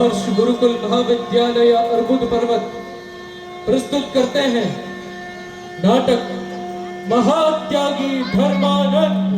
वर्ष गुरुकुल महाविद्यालय अर्बुद पर्वत प्रस्तुत करते हैं नाटक महात्यागी धर्मानंद।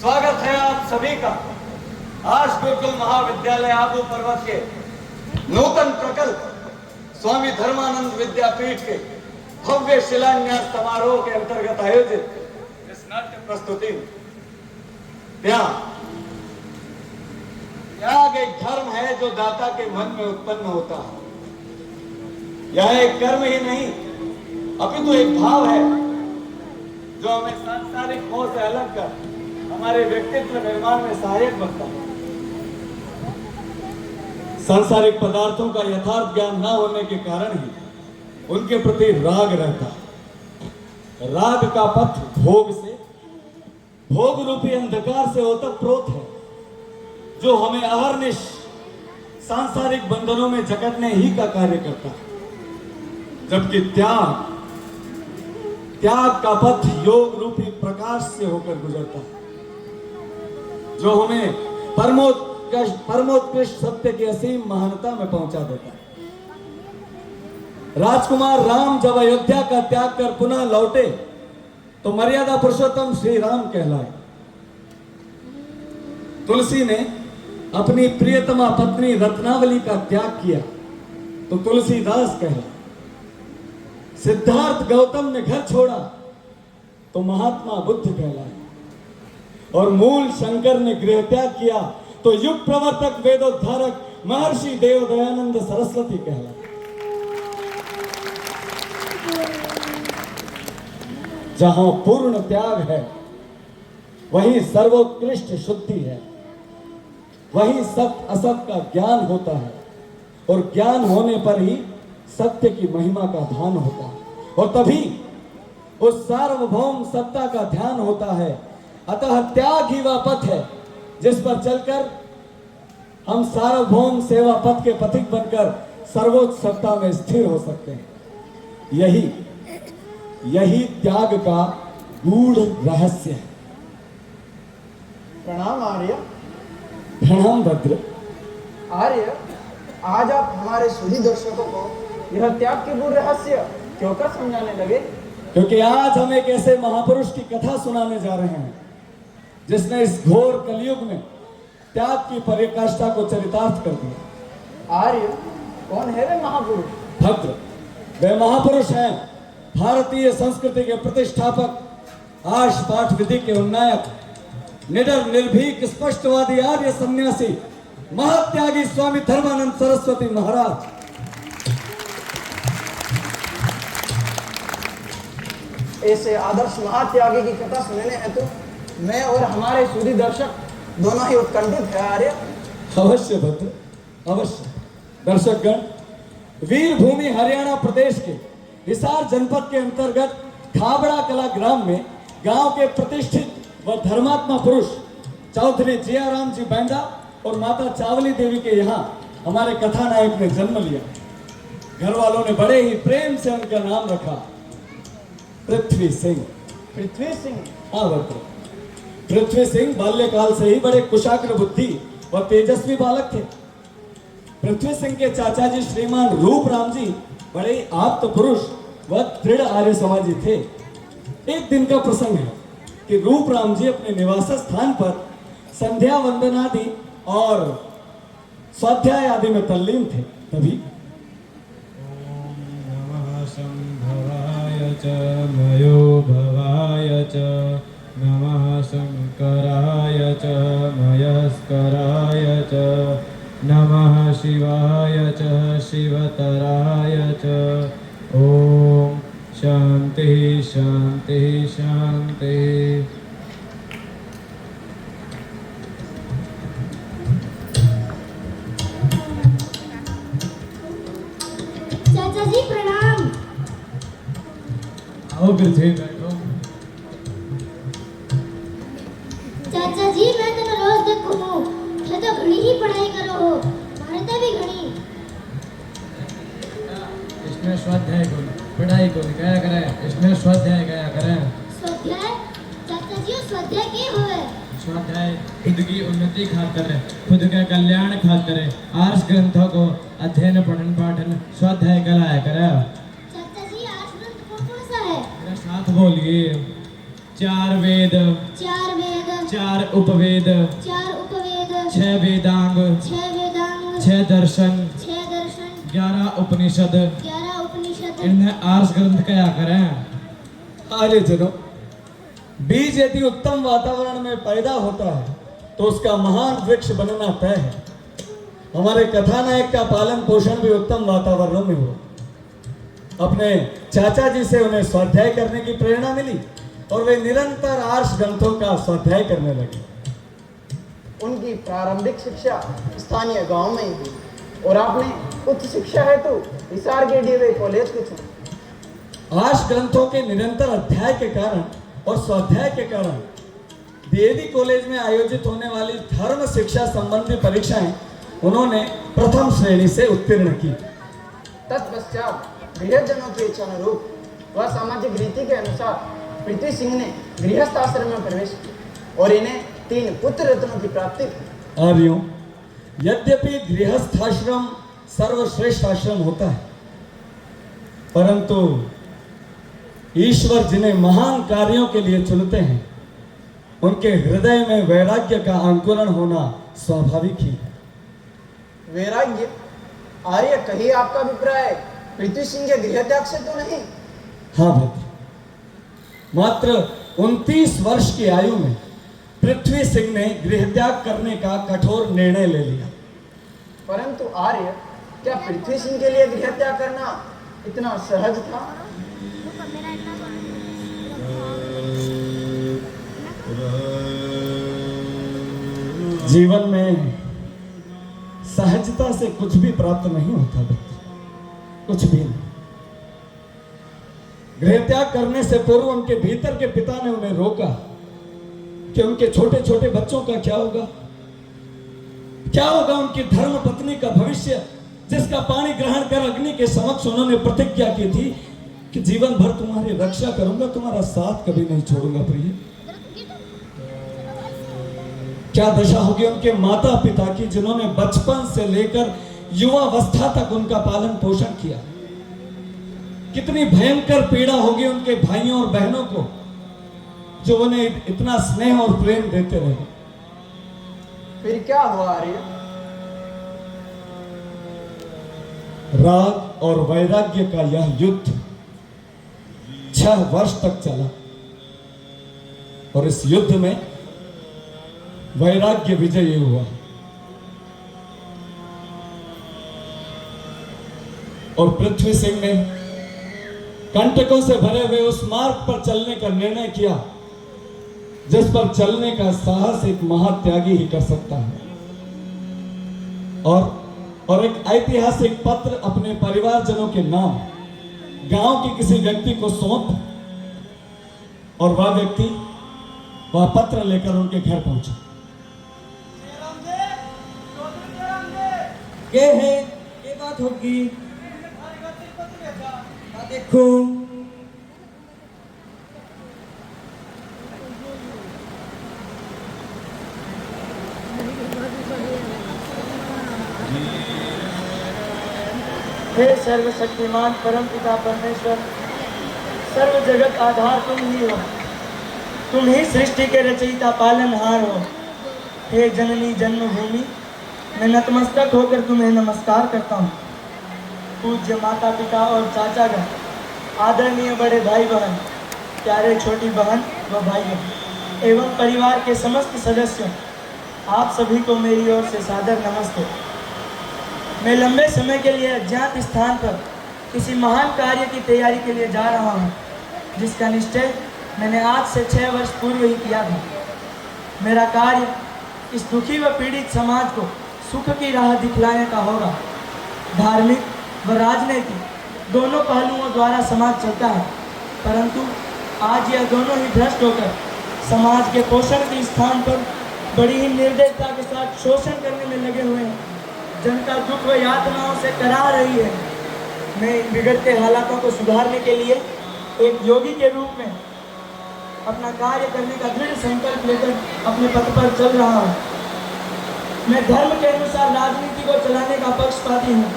स्वागत है आप सभी का आज गुरुकुल महाविद्यालय आबू पर्वत के नूतन प्रकल्प स्वामी धर्मानंद विद्यापीठ के भव्य शिलान्यास समारोह के अंतर्गत आयोजित इस नाट्य प्रस्तुति में त्याग एक धर्म है जो दाता के मन में उत्पन्न होता है। यह एक कर्म ही नहीं अपितु एक भाव है जो हमें सांसारिक मोह से अलग कर हमारे व्यक्तित्व निर्माण में सहायक बनता है। सांसारिक पदार्थों का यथार्थ ज्ञान न होने के कारण ही उनके प्रति राग रहता है। राग का पथ भोग से, भोग रूपी अंधकार से ओतप्रोत है जो हमें अहर्निश सांसारिक बंधनों में जकड़ने ही का कार्य करता है। जबकि त्याग का पथ योग रूपी प्रकाश से होकर गुजरता है जो हमें परमोत्कृष्ट सत्य की असीम महानता में पहुंचा देता है। राजकुमार राम जब अयोध्या का त्याग कर पुनः लौटे तो मर्यादा पुरुषोत्तम श्री राम कहलाए। तुलसी ने अपनी प्रियतमा पत्नी रत्नावली का त्याग किया तो तुलसीदास कहलाए। सिद्धार्थ गौतम ने घर छोड़ा तो महात्मा बुद्ध कहलाए और मूल शंकर ने गृह त्याग किया तो युग प्रवर्तक वेदोद्धारक महर्षि देव दयानंद सरस्वती कहलाए। जहां पूर्ण त्याग है वहीं सर्वोत्कृष्ट शुद्धि है, वहीं सत्य असत का ज्ञान होता है और ज्ञान होने पर ही सत्य की महिमा का भान होता है और तभी उस सार्वभौम सत्ता का ध्यान होता है। अतः त्याग ही वह पथ है जिस पर चलकर हम सार्वभौम सेवा पथ के पथिक बनकर सर्वोच्च सत्ता में स्थिर हो सकते हैं। यही त्याग का गूढ़ रहस्य है। प्रणाम आर्य। प्रणाम भद्र। आर्य, आज आप हमारे सुधी दर्शकों को यह त्याग के गूढ़ रहस्य क्यों कर समझाने लगे? क्योंकि आज हम एक ऐसे महापुरुष की कथा सुनाने जा रहे हैं जिसने इस घोर कलयुग में त्याग की पराकाष्ठा को चरितार्थ कर दिया। आर्य, कौन है वे महापुरुष? भद्र, वे महापुरुष हैं भारतीय संस्कृति के प्रतिष्ठापक, आर्ष पाठ विधि के उन्नायक, निडर निर्भीक स्पष्टवादी आर्य सन्यासी महात्यागी स्वामी धर्मानंद सरस्वती महाराज। ऐसे आदर्श महात्यागी की कथा सुनने हेतु मैं और हमारे सुधी दर्शक दोनों ही उत्कंठित है आर्य। अवश्य भद्र, अवश्य। दर्शकगण, वीर भूमि हरियाणा प्रदेश के हिसार जनपद के अंतर्गत खाबड़ा कला ग्राम में गांव के प्रतिष्ठित व धर्मात्मा पुरुष चौधरी जियाराम जी बैंदा और माता चावली देवी के यहाँ हमारे कथानायक ने जन्म लिया। घर वालों ने बड़े ही प्रेम से उनका नाम रखा पृथ्वी सिंह। पृथ्वी सिंह। हाँ भद्र, पृथ्वी सिंह बाल्यकाल से ही बड़े कुशाग्र बुद्धि व तेजस्वी बालक थे। पृथ्वी सिंह के चाचा जी श्रीमान रूप राम जी बड़े आप्त पुरुष व दृढ़ आर्य समाजी थे। एक दिन का प्रसंग है कि रूप राम जी अपने निवास स्थान पर संध्या वंदनादि और स्वाध्याय आदि में तल्लीन थे। तभी नमः शंभवाय च मयो भवाय च नमः शंकराय च मयस्कराय च नमः शिवाय च शिवतराय च। ओम शांति शांति शांति। चाचा जी प्रणाम। आओ पृथ्वी बैठो। चाचा जी मैं तने रोज देखो हूँ थे तो घणी ही पढ़ाई करो हो, मारते भी घणी। इसमें स्वाध्याय को पढ़ाई को क्या करे, इसमें स्वाध्याय क्या करे। स्वाध्याय चाचा जी स्वाध्याय के होवे? स्वाध्याय खुद की उन्नति खातिर, खुद के कल्याण खातिर आर्ष ग्रंथों को अध्ययन पठन पाठन स्वाध्याय कराया करे। चाचा जी आर्ष ग्रंथ कौन कौन सा है? मेरे साथ बोलिए। 4 वेद, 4 वेद, 4 उपवेद, 4 उपवेद, 6 वेदांग, 6 वेदांग, 6 दर्शन, 6 दर्शन, 11 उपनिषद, 11 उपनिषद। इन्हें आर्ष ग्रंथ क्या करें। आर्यजनों, बीज यदि उत्तम वातावरण में पैदा होता है तो उसका महान वृक्ष बनना तय है। हमारे कथानायक का पालन पोषण भी उत्तम वातावरण में हो। अपने चाचा जी से उन्हें स्वाध्याय करने की प्रेरणा मिली और वे निरंतर आर्ष ग्रंथों का स्वाध्याय करने लगे। उनकी प्रारंभिक शिक्षा स्थानीय गांव में ही हुई और आपने उच्च शिक्षा हेतु हिसार के डीवे कॉलेज को चुना। आर्ष ग्रंथों के निरंतर अध्याय के कारण और स्वाध्याय के कारण डीएवी कॉलेज में आयोजित होने वाली धर्म शिक्षा संबंधी परीक्षाएं उन्होंने प्रथम श्रेणी से उत्तीर्ण की। तत्पश्चात गृहजनों की इच्छा अनुरूप व सामाजिक रीति के अनुसार पृथ्वी सिंह ने गृहस्थ आश्रम में प्रवेश किया और इन्हें 3 पुत्र रत्नों की प्राप्ति हुई। आर्यों, यद्यपि गृहस्थाश्रम सर्वश्रेष्ठ आश्रम होता है, परंतु ईश्वर जिन्हें महान कार्यों के लिए चुनते हैं उनके हृदय में वैराग्य का अंकुरण होना स्वाभाविक ही है। वैराग्य? आर्य, कहीं आपका अभिप्राय पृथ्वी सिंह के गृह त्याग से तो नहीं? हाँ भद्र, मात्र 29 वर्ष की आयु में पृथ्वी सिंह ने गृह त्याग करने का कठोर निर्णय ले लिया। परंतु आर्य, क्या पृथ्वी सिंह के लिए गृह त्याग करना इतना सहज था? जीवन में सहजता से कुछ भी प्राप्त नहीं होता भक्त, कुछ भी नहीं। गृह त्याग करने से पूर्व उनके भीतर के पिता ने उन्हें रोका कि उनके छोटे छोटे बच्चों का क्या होगा, क्या होगा उनकी धर्म पत्नी का भविष्य, जिसका पानी ग्रहण कर अग्नि के समक्ष उन्होंने प्रतिज्ञा की थी कि जीवन भर तुम्हारी रक्षा करूंगा, तुम्हारा साथ कभी नहीं छोड़ूंगा। प्रिय, क्या दशा होगी उनके माता पिता की, जिन्होंने बचपन से लेकर युवावस्था तक उनका पालन पोषण किया। कितनी भयंकर पीड़ा होगी उनके भाइयों और बहनों को जो उन्हें इतना स्नेह और प्रेम देते रहे। फिर क्या हुआ आर्य? राग और वैराग्य का यह युद्ध 6 वर्ष तक चला और इस युद्ध में वैराग्य विजयी हुआ और पृथ्वी सिंह ने कंटकों से भरे हुए उस मार्ग पर चलने का निर्णय किया जिस पर चलने का साहस एक महात्यागी ही कर सकता है। और एक ऐतिहासिक पत्र अपने परिवारजनों के नाम गांव के किसी व्यक्ति को सौंप, और वह व्यक्ति वह पत्र लेकर उनके घर पहुंचा। ये है, ये बात होगी। देखो हे सर्वशक्तिमान परम पिता परमेश्वर, सर्व जगत आधार तुम ही हो, तुम ही सृष्टि के रचयिता पालनहार हो। हे जननी जन्मभूमि, मैं नतमस्तक होकर तुम्हें नमस्कार करता हूँ। पूज्य माता पिता और चाचागण, आदरणीय बड़े भाई बहन, प्यारे छोटी बहन व भाइयों एवं परिवार के समस्त सदस्यों, आप सभी को मेरी ओर से सादर नमस्ते। मैं लंबे समय के लिए अज्ञात स्थान पर किसी महान कार्य की तैयारी के लिए जा रहा हूँ, जिसका निश्चय मैंने आज से 6 वर्ष पूर्व ही किया था। मेरा कार्य इस दुखी व पीड़ित समाज को सुख की राह दिखलाने का होगा। धार्मिक व राजनीतिक दोनों पहलुओं द्वारा समाज चलता है, परंतु आज यह दोनों ही भ्रष्ट होकर समाज के पोषण के स्थान पर बड़ी ही निर्दयता के साथ शोषण करने में लगे हुए हैं। जनता दुख व यातनाओं से करा रही है। मैं इन बिगड़ते हालातों को सुधारने के लिए एक योगी के रूप में अपना कार्य करने का दृढ़ संकल्प लेकर अपने पथ पर चल रहा हूँ। मैं धर्म के अनुसार राजनीति को चलाने का पक्षपाती हूँ,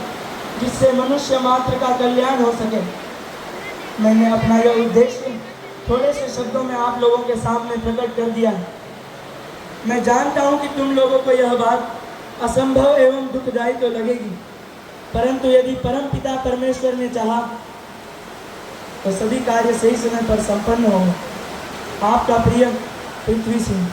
जिससे मनुष्य मात्र का कल्याण हो सके। मैंने अपना यह उद्देश्य थोड़े से शब्दों में आप लोगों के सामने प्रकट कर दिया है। मैं जानता हूँ कि तुम लोगों को यह बात असंभव एवं दुखदायी तो लगेगी, परंतु यदि परम पिता परमेश्वर ने चाहा तो सभी कार्य सही समय पर संपन्न होंगे। आपका प्रिय पृथ्वी सिंह।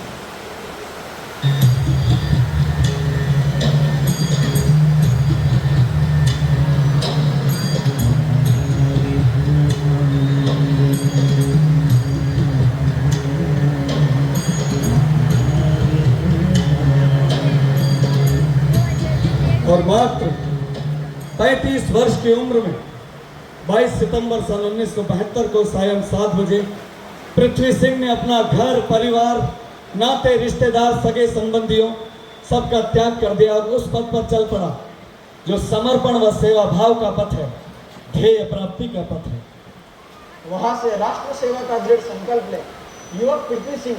और मात्र 35 वर्ष की उम्र में 22 सितंबर सन 1972 को सायं 7 बजे पृथ्वी सिंह ने अपना घर, परिवार, नाते, रिश्तेदार, सगे संबंधियों सबका त्याग कर दिया और उस पथ पर चल पड़ा जो समर्पण व सेवा भाव का पथ है, ध्येय प्राप्ति का पथ है। वहां से राष्ट्र सेवा का दृढ़ संकल्प ले युवक पृथ्वी सिंह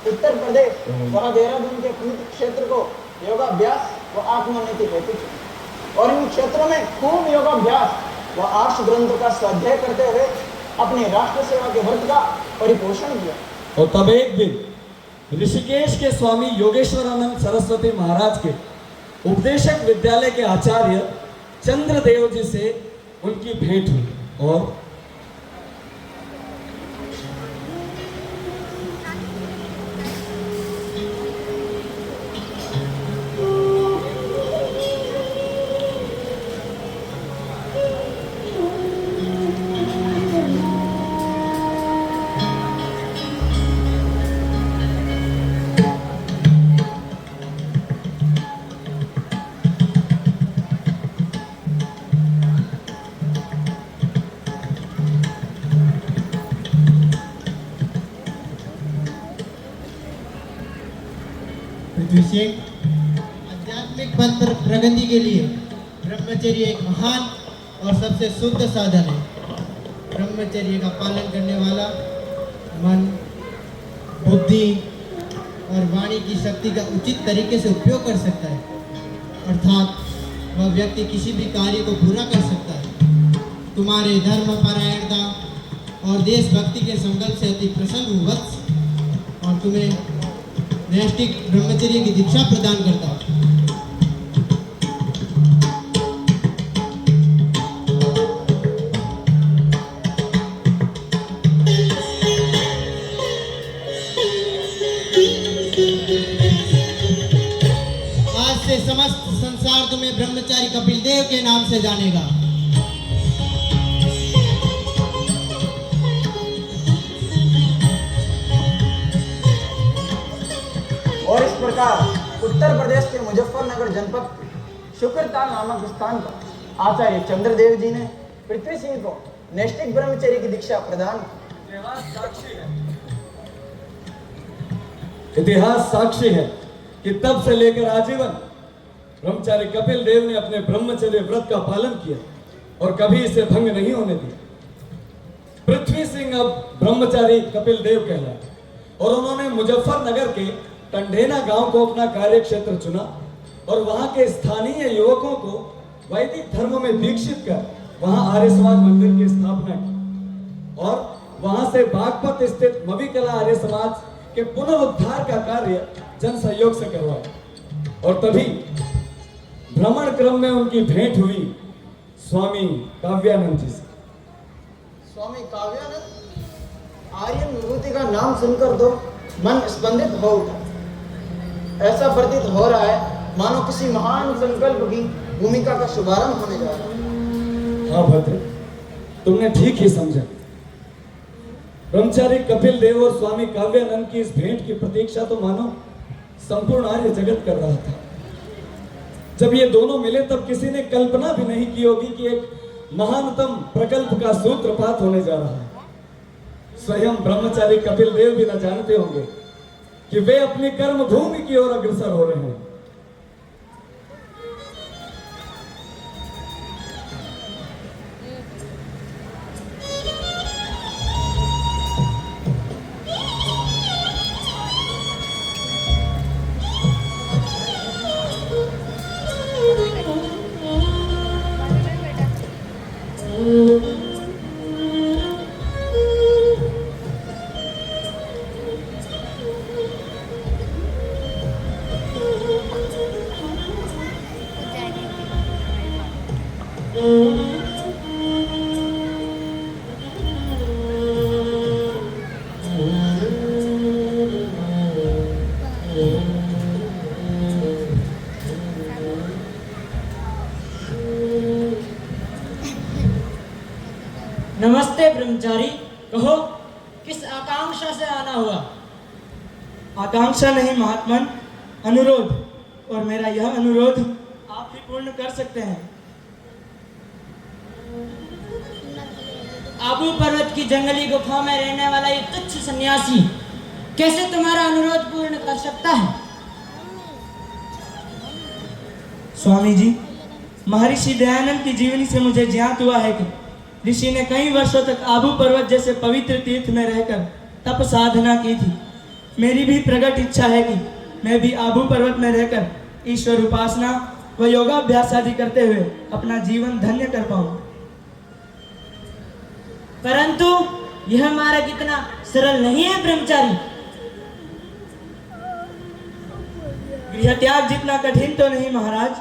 उत्तर प्रदेश वहां देहरादून के पुण्य क्षेत्र को योगाभ्यास व आत्मोन्नति हेतु चुने और इन क्षेत्रों में खूब योगाभ्यास व आर्ष ग्रंथों का स्वाध्याय करते हुए अपनी राष्ट्र सेवा के व्रत का परिपोषण किया। और तब एक दिन ऋषिकेश के स्वामी योगेश्वरानंद सरस्वती महाराज के उपदेशक विद्यालय के आचार्य चंद्रदेव जी से उनकी भेंट हुई और आध्यात्मिक पथ पर प्रगति के लिए ब्रह्मचर्य एक महान और सबसे शुद्ध साधन है। ब्रह्मचर्य का पालन करने वाला मन, बुद्धि और वाणी की शक्ति का उचित तरीके से उपयोग कर सकता है, अर्थात वह व्यक्ति किसी भी कार्य को पूरा कर सकता है। तुम्हारे धर्म परायणता और देशभक्ति के संकल्प से अति प्रसन्न हूँ वत्स, और तुम्हें नैष्ठिक ब्रह्मचर्य की दीक्षा प्रदान करता हूँ। आज से समस्त संसार तुम्हें ब्रह्मचारी कपिल देव के नाम से जानेगा। प्रकार उत्तर प्रदेश के मुजफ्फरनगर जनपद के शुक्रताल नामक स्थान पर आचार्य चंद्रदेव जी ने पृथ्वी सिंह को नैष्ठिक ब्रह्मचर्य की दीक्षा प्रदान की। इतिहास साक्षी है कि तब से लेकर आजीवन ब्रह्मचारी कपिल देव ने अपने ब्रह्मचर्य व्रत का पालन किया और कभी इसे भंग नहीं होने दिया। पृथ्वी सिंह अब ब्रह्मचारी कपिल देव कहलाए और उन्होंने मुजफ्फरनगर के टंडेना गांव को अपना कार्य क्षेत्र चुना और वहां के स्थानीय युवकों को वैदिक धर्म में दीक्षित कर वहां आर्य समाज मंदिर की स्थापना की और वहां से बागपत स्थित मविकला आर्य समाज के पुनरुद्धार का कार्य जन सहयोग से करवाया। और तभी भ्रमण क्रम में उनकी भेंट हुई स्वामी काव्यानंद जी से। स्वामी काव्यानंद आर्यन विभूति का नाम सुनकर तो मन स्पंदित हो उठा। ऐसा प्रतीत हो रहा है मानो किसी महान संकल्प की भूमिका का शुभारंभ होने जा रहा है। हाँ भद्र, तुमने ठीक ही समझा। ब्रह्मचारी कपिल देव और स्वामी काव्यानंद की इस भेंट की प्रतीक्षा तो मानो संपूर्ण आर्य जगत कर रहा था। जब ये दोनों मिले तब किसी ने कल्पना भी नहीं की होगी कि एक महानतम प्रकल्प का सूत्रपात होने जा रहा है। स्वयं ब्रह्मचारी कपिल देव भी न जानते होंगे कि वे अपनी कर्म भूमि की ओर अग्रसर हो रहे हैं। नमस्ते ब्रह्मचारी, कहो किस आकांक्षा से आना हुआ? आकांक्षा नहीं महात्मन, अनुरोध। और मेरा यह अनुरोध आप ही पूर्ण कर सकते हैं। आबू पर्वत की जंगली गुफा में रहने वाला ये तुच्छ सन्यासी कैसे तुम्हारा अनुरोध पूर्ण कर सकता है? स्वामी जी, महर्षि दयानंद की जीवनी से मुझे ज्ञात हुआ है कि ऋषि ने कई वर्षों तक आबू पर्वत जैसे पवित्र तीर्थ में रहकर तप साधना की थी। मेरी भी प्रकट इच्छा है कि मैं भी आबू पर्वत में रहकर ईश्वर उपासना व योगाभ्यास आदि करते हुए अपना जीवन धन्य कर पाऊं। परंतु यह मार्ग इतना सरल नहीं है ब्रह्मचारी। गृह त्याग जितना कठिन तो नहीं महाराज।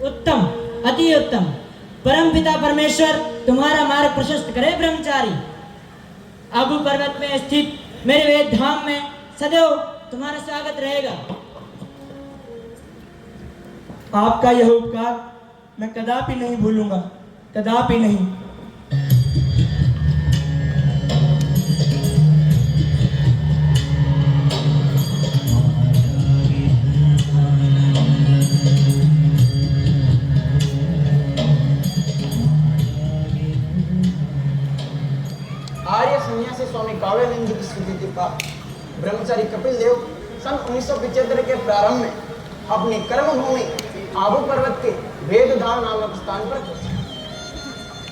उत्तम, अति उत्तम। परमपिता परमेश्वर तुम्हारा मार्ग प्रशस्त करे ब्रह्मचारी। आबू पर्वत में स्थित मेरे वेद धाम में सदैव तुम्हारा स्वागत रहेगा। आपका यह उपकार मैं कदापि नहीं भूलूंगा, कदापि नहीं। आर्य सन्यासी स्वामी काव्यानंद जी की स्वीकृति का ब्रह्मचारी कपिल देव सन 1975 के प्रारंभ में अपनी कर्मभूमि आबू पर्वत के वेदधाम नामक स्थान पर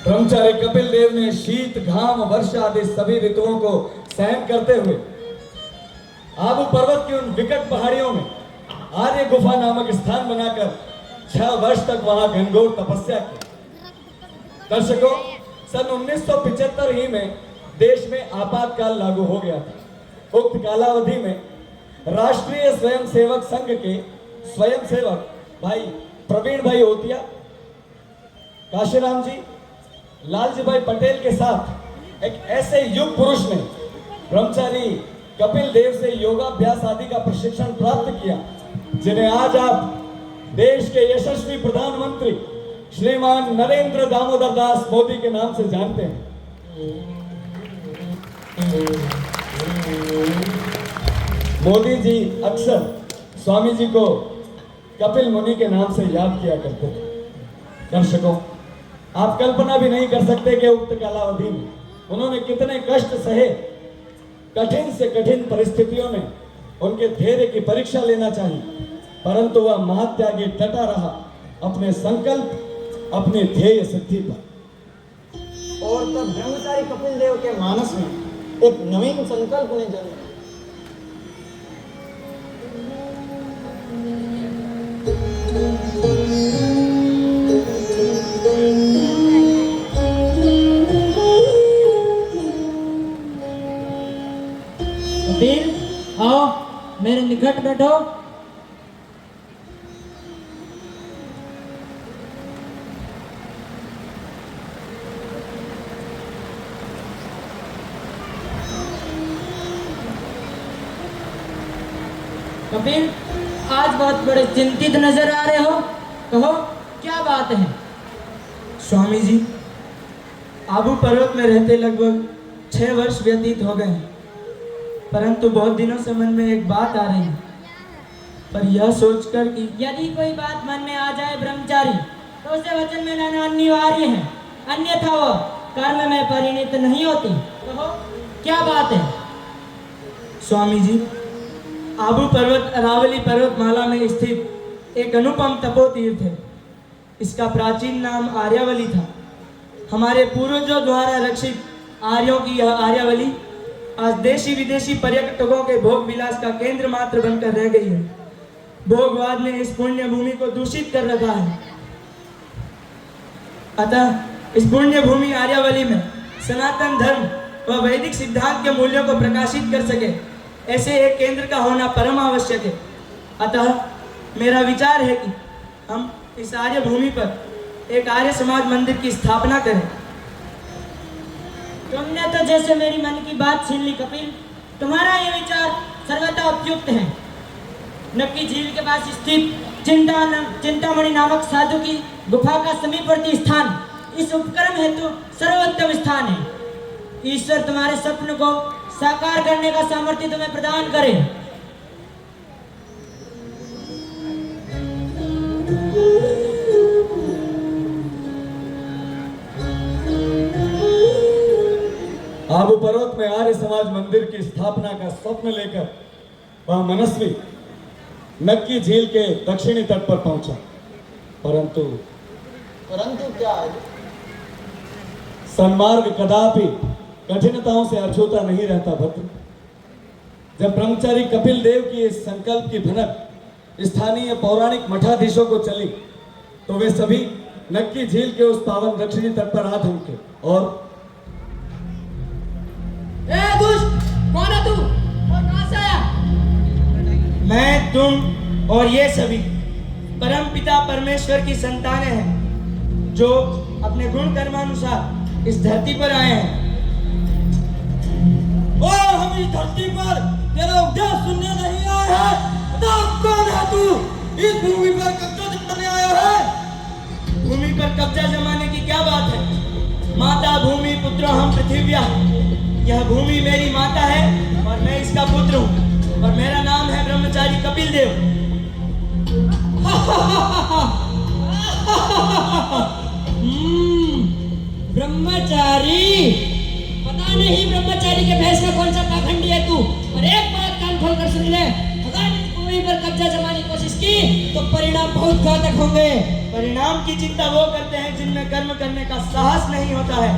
ब्रह्मचारी कपिल देव ने शीत, घाम, वर्षा आदि सभी ऋतुओं को सहन करते हुए आबू पर्वत की उन विकट पहाड़ियों में आर्य गुफा नामक स्थान बनाकर 6 वर्ष तक वहां घनघोर तपस्या की। दर्शकों, सन 1975 ही में देश में आपातकाल लागू हो गया था। उक्त कालावधि में राष्ट्रीय स्वयंसेवक संघ के स्वयंसेवक भाई प्रवीण भाई होतिया, काशीराम जी, लालजी भाई पटेल के साथ एक ऐसे युग पुरुष ने ब्रह्मचारी कपिल देव से योगाभ्यास आदि का प्रशिक्षण प्राप्त किया, जिन्हें आज आप देश के यशस्वी प्रधानमंत्री श्रीमान नरेंद्र दामोदर दास मोदी के नाम से जानते हैं। मोदी जी अक्सर स्वामी जी को कपिल मुनि के नाम से याद किया करते थे। दर्शकों, आप कल्पना भी नहीं कर सकते कि उक्त कालावधि में उन्होंने कितने कष्ट सहे। कठिन से कठिन परिस्थितियों में उनके धैर्य की परीक्षा लेना चाहिए, परंतु वह महात्यागी डटा रहा अपने संकल्प, अपने ध्येय सिद्धि पर। और तब ब्रह्मचारी कपिल देव के मानस में एक नवीन संकल्प ने जन्म लिया। कपिल, आओ मेरे निकट बैठो। कपिल, आज बहुत बड़े चिंतित नजर आ रहे हो। कहो क्या बात है? स्वामी जी, आबू पर्वत में रहते लगभग 6 वर्ष व्यतीत हो गए हैं, परंतु बहुत दिनों से मन में एक बात आ रही है। पर यह सोचकर कि यदि कोई बात मन में आ जाए ब्रह्मचारी, तो उसे वचन में लाना अनिवार्य है, अन्यथा वह कर्म में परिणित नहीं होती। कहो क्या बात है? स्वामी जी, आबू पर्वत अरावली पर्वतमाला में स्थित एक अनुपम तपोतीर्थ है। इसका प्राचीन नाम आर्यावली था। हमारे पूर्वजों द्वारा रक्षित आर्यों की यह आर्यावली आज देशी विदेशी पर्यटकों के भोग विलास का केंद्र मात्र बनकर रह गई है। भोगवाद ने इस पुण्य भूमि को दूषित कर रखा है। अतः इस पुण्य भूमि आर्यावली में सनातन धर्म व वैदिक सिद्धांत के मूल्यों को प्रकाशित कर सके, ऐसे एक केंद्र का होना परम आवश्यक है। अतः मेरा विचार है कि हम इस आर्य भूमि पर एक आर्य समाज मंदिर की स्थापना करें। तुमने तो जैसे मेरी मन की बात छीन ली कपिल। तुम्हारा ये विचार सर्वथा उपयुक्त है। नक्की झील के पास स्थित चिंतामणि नामक साधु की गुफा का समीपवर्ती स्थान इस उपक्रम हेतु सर्वोत्तम स्थान है। ईश्वर तुम्हारे स्वप्न को साकार करने का सामर्थ्य तुम्हें प्रदान करे। आबू पर्वत में आर्य समाज मंदिर की स्थापना का स्वप्न लेकर वह मनस्वी नक्की झील के दक्षिणी तट पर पहुंचा, परंतु क्या है? सन्मार्ग कदापि कठिनताओं से अछूता नहीं रहता भद्र। जब ब्रह्मचारी कपिल देव की इस संकल्प की भनक स्थानीय पौराणिक मठाधीशों को चली, तो वे सभी नक्की झील के उस पावन दक्षिणी तट पर आ थमके और कौन है तू और कहां से आया? मैं, तुम और ये सभी परम पिता परमेश्वर की संतानें हैं, जो अपने गुण कर्मानुसार इस धरती पर आए हैं। और हम इस धरती पर तेरा उपदेश सुनने नहीं आए हैं। तो कौन है तू? इस भूमि पर कब्जा जमाने आया है? भूमि पर कब्जा जमाने की क्या बात है? माता भूमि पुत्र हम पृथिव्या। यह भूमि मेरी माता है और मैं इसका पुत्र हूँ, और मेरा नाम है ब्रह्मचारी कपिल देव। ब्रह्मचारी, पता नहीं ब्रह्मचारी के भेष में कौन सा पाखंडी है तू। और एक बात कान खोल कर सुन ले, अगर इस भूमि पर कब्जा जमाने की कोशिश की तो परिणाम बहुत घातक होंगे। परिणाम की चिंता वो करते हैं जिनमें कर्म करने का साहस नहीं होता है।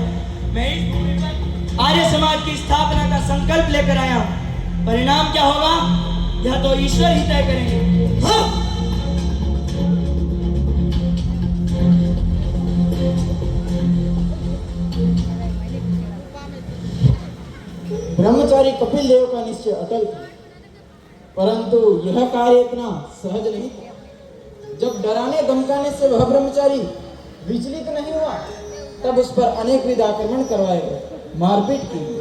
मैं इस भूमि पर आर्य समाज की स्थापना का संकल्प लेकर आया हूँ। परिणाम क्या होगा यह तो ईश्वर ही तय करेंगे। हाँ? ब्रह्मचारी कपिल देव का निश्चय अटल था, परंतु यह कार्य इतना सहज नहीं था। जब डराने धमकाने से वह ब्रह्मचारी विचलित नहीं हुआ, तब उस पर अनेक विध आक्रमण करवाए गए, मारपीट की गई।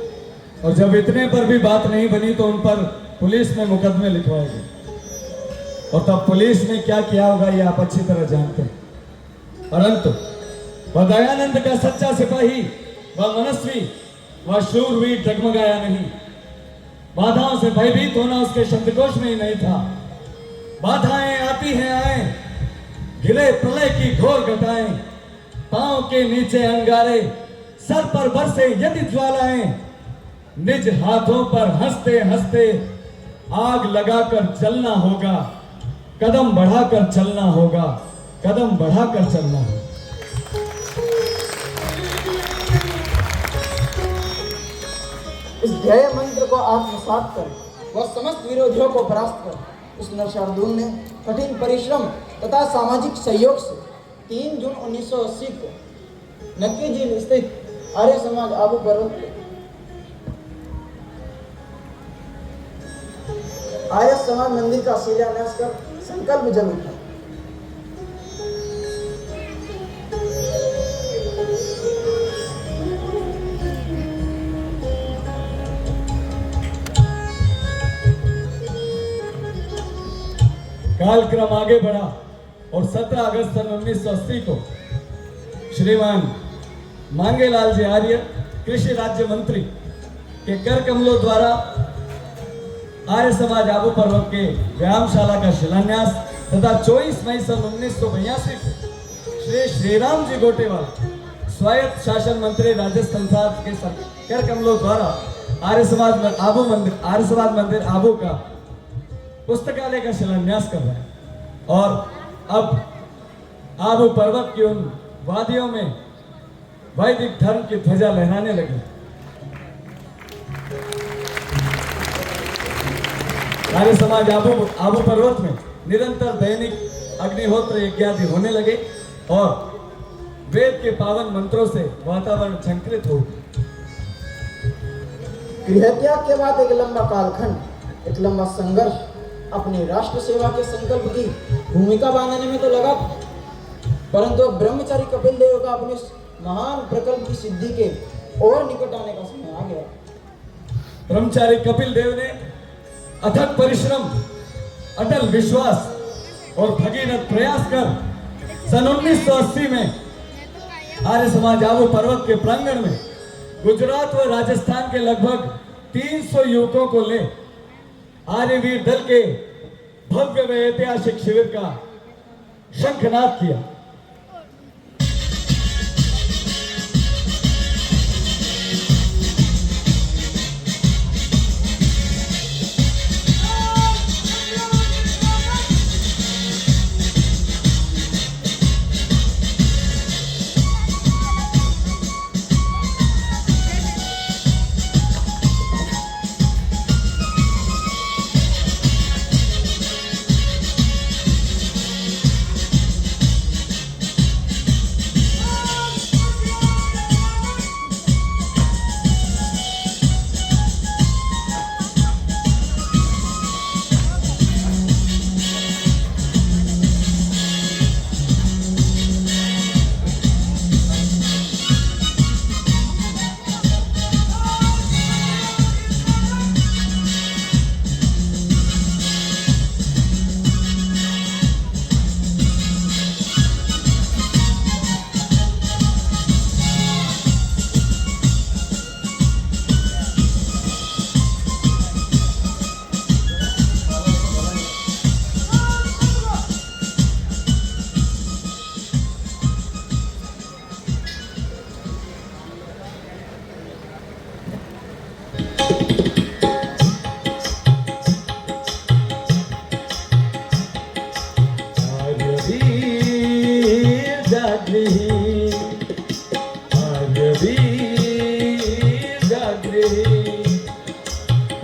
और जब इतने पर भी बात नहीं बनी तो उन पर पुलिस में मुकदमे लिखवाए गए। और तब पुलिस ने क्या किया होगा ये आप अच्छी तरह जानते हैं। परंतु वह दयानंद का सच्चा सिपाही, वह मनस्वी, वह शूरवीर डगमगाया नहीं। बाधाओं से भयभीत होना उसके शब्दकोश में ही नहीं था। बाधाएं आती हैं आए, घिरे प्रलय की घोर घटाएं, पांव के नीचे अंगारे, सर पर बरसे यदि ज्वालाएं, निज हाथों पर हंसते हंसते आग लगाकर चलना होगा, कदम बढ़ाकर चलना होगा, कदम बढ़ाकर चलना होगा। इस ध्येय मंत्र को आत्मसात कर वह समस्त विरोधियों को परास्त कर उस नरशार्दूल ने कठिन परिश्रम तथा सामाजिक सहयोग से 3 जून 1980 को नक्की झील स्थित आर्य समाज आबू पर्वत आर्य समाज मंदिर का शिलान्यास कर संकल्प जल उठा। कालक्रम आगे बढ़ा और 17 अगस्त सन 1980 को श्रीमान मांगेलाल जी आर्य कृषि राज्य मंत्री के कर कमलों द्वारा आर्य समाज आबू पर्वत के व्यायामशाला का शिलान्यास तथा 24 मई सन 1982 को श्री श्रीराम जी गोटेवाल स्वायत्त शासन मंत्री राजस्थान साहब के कर कमलों द्वारा आर्य समाज मंदिर आबू का पुस्तकालय का शिलान्यास कर रहे हैं और अब आबू पर्वत की उन वादियों में वैदिक धर्म की ध्वजा लहराने लगी। आर्य समाज आबू पर्वत में निरंतर दैनिक अग्निहोत्र यज्ञादि होने लगे और वेद के पावन मंत्रों से वातावरण झंकृत हो। गृहत्याग के बाद एक लंबा कालखंड, एक लंबा संघर्ष अपनी राष्ट्र सेवा के संकल्प की भूमिका बांधने में तो लगा, परंतु अब ब्रह्मचारी कपिल देव का अपने महान प्रकल्प की सिद्धि के और निकट आने का समय आ गया। ब्रह्मचारी कपिल देव ने अथक परिश्रम, अटल विश्वास और भगीरथ प्रयास कर सन 1980 में आर्य समाज आबू पर्वत के प्रांगण में गुजरात व राजस्थान के लगभग 300 युवकों को ले आर्यवीर दल के भव्य व ऐतिहासिक शिविर का शंखनाद किया।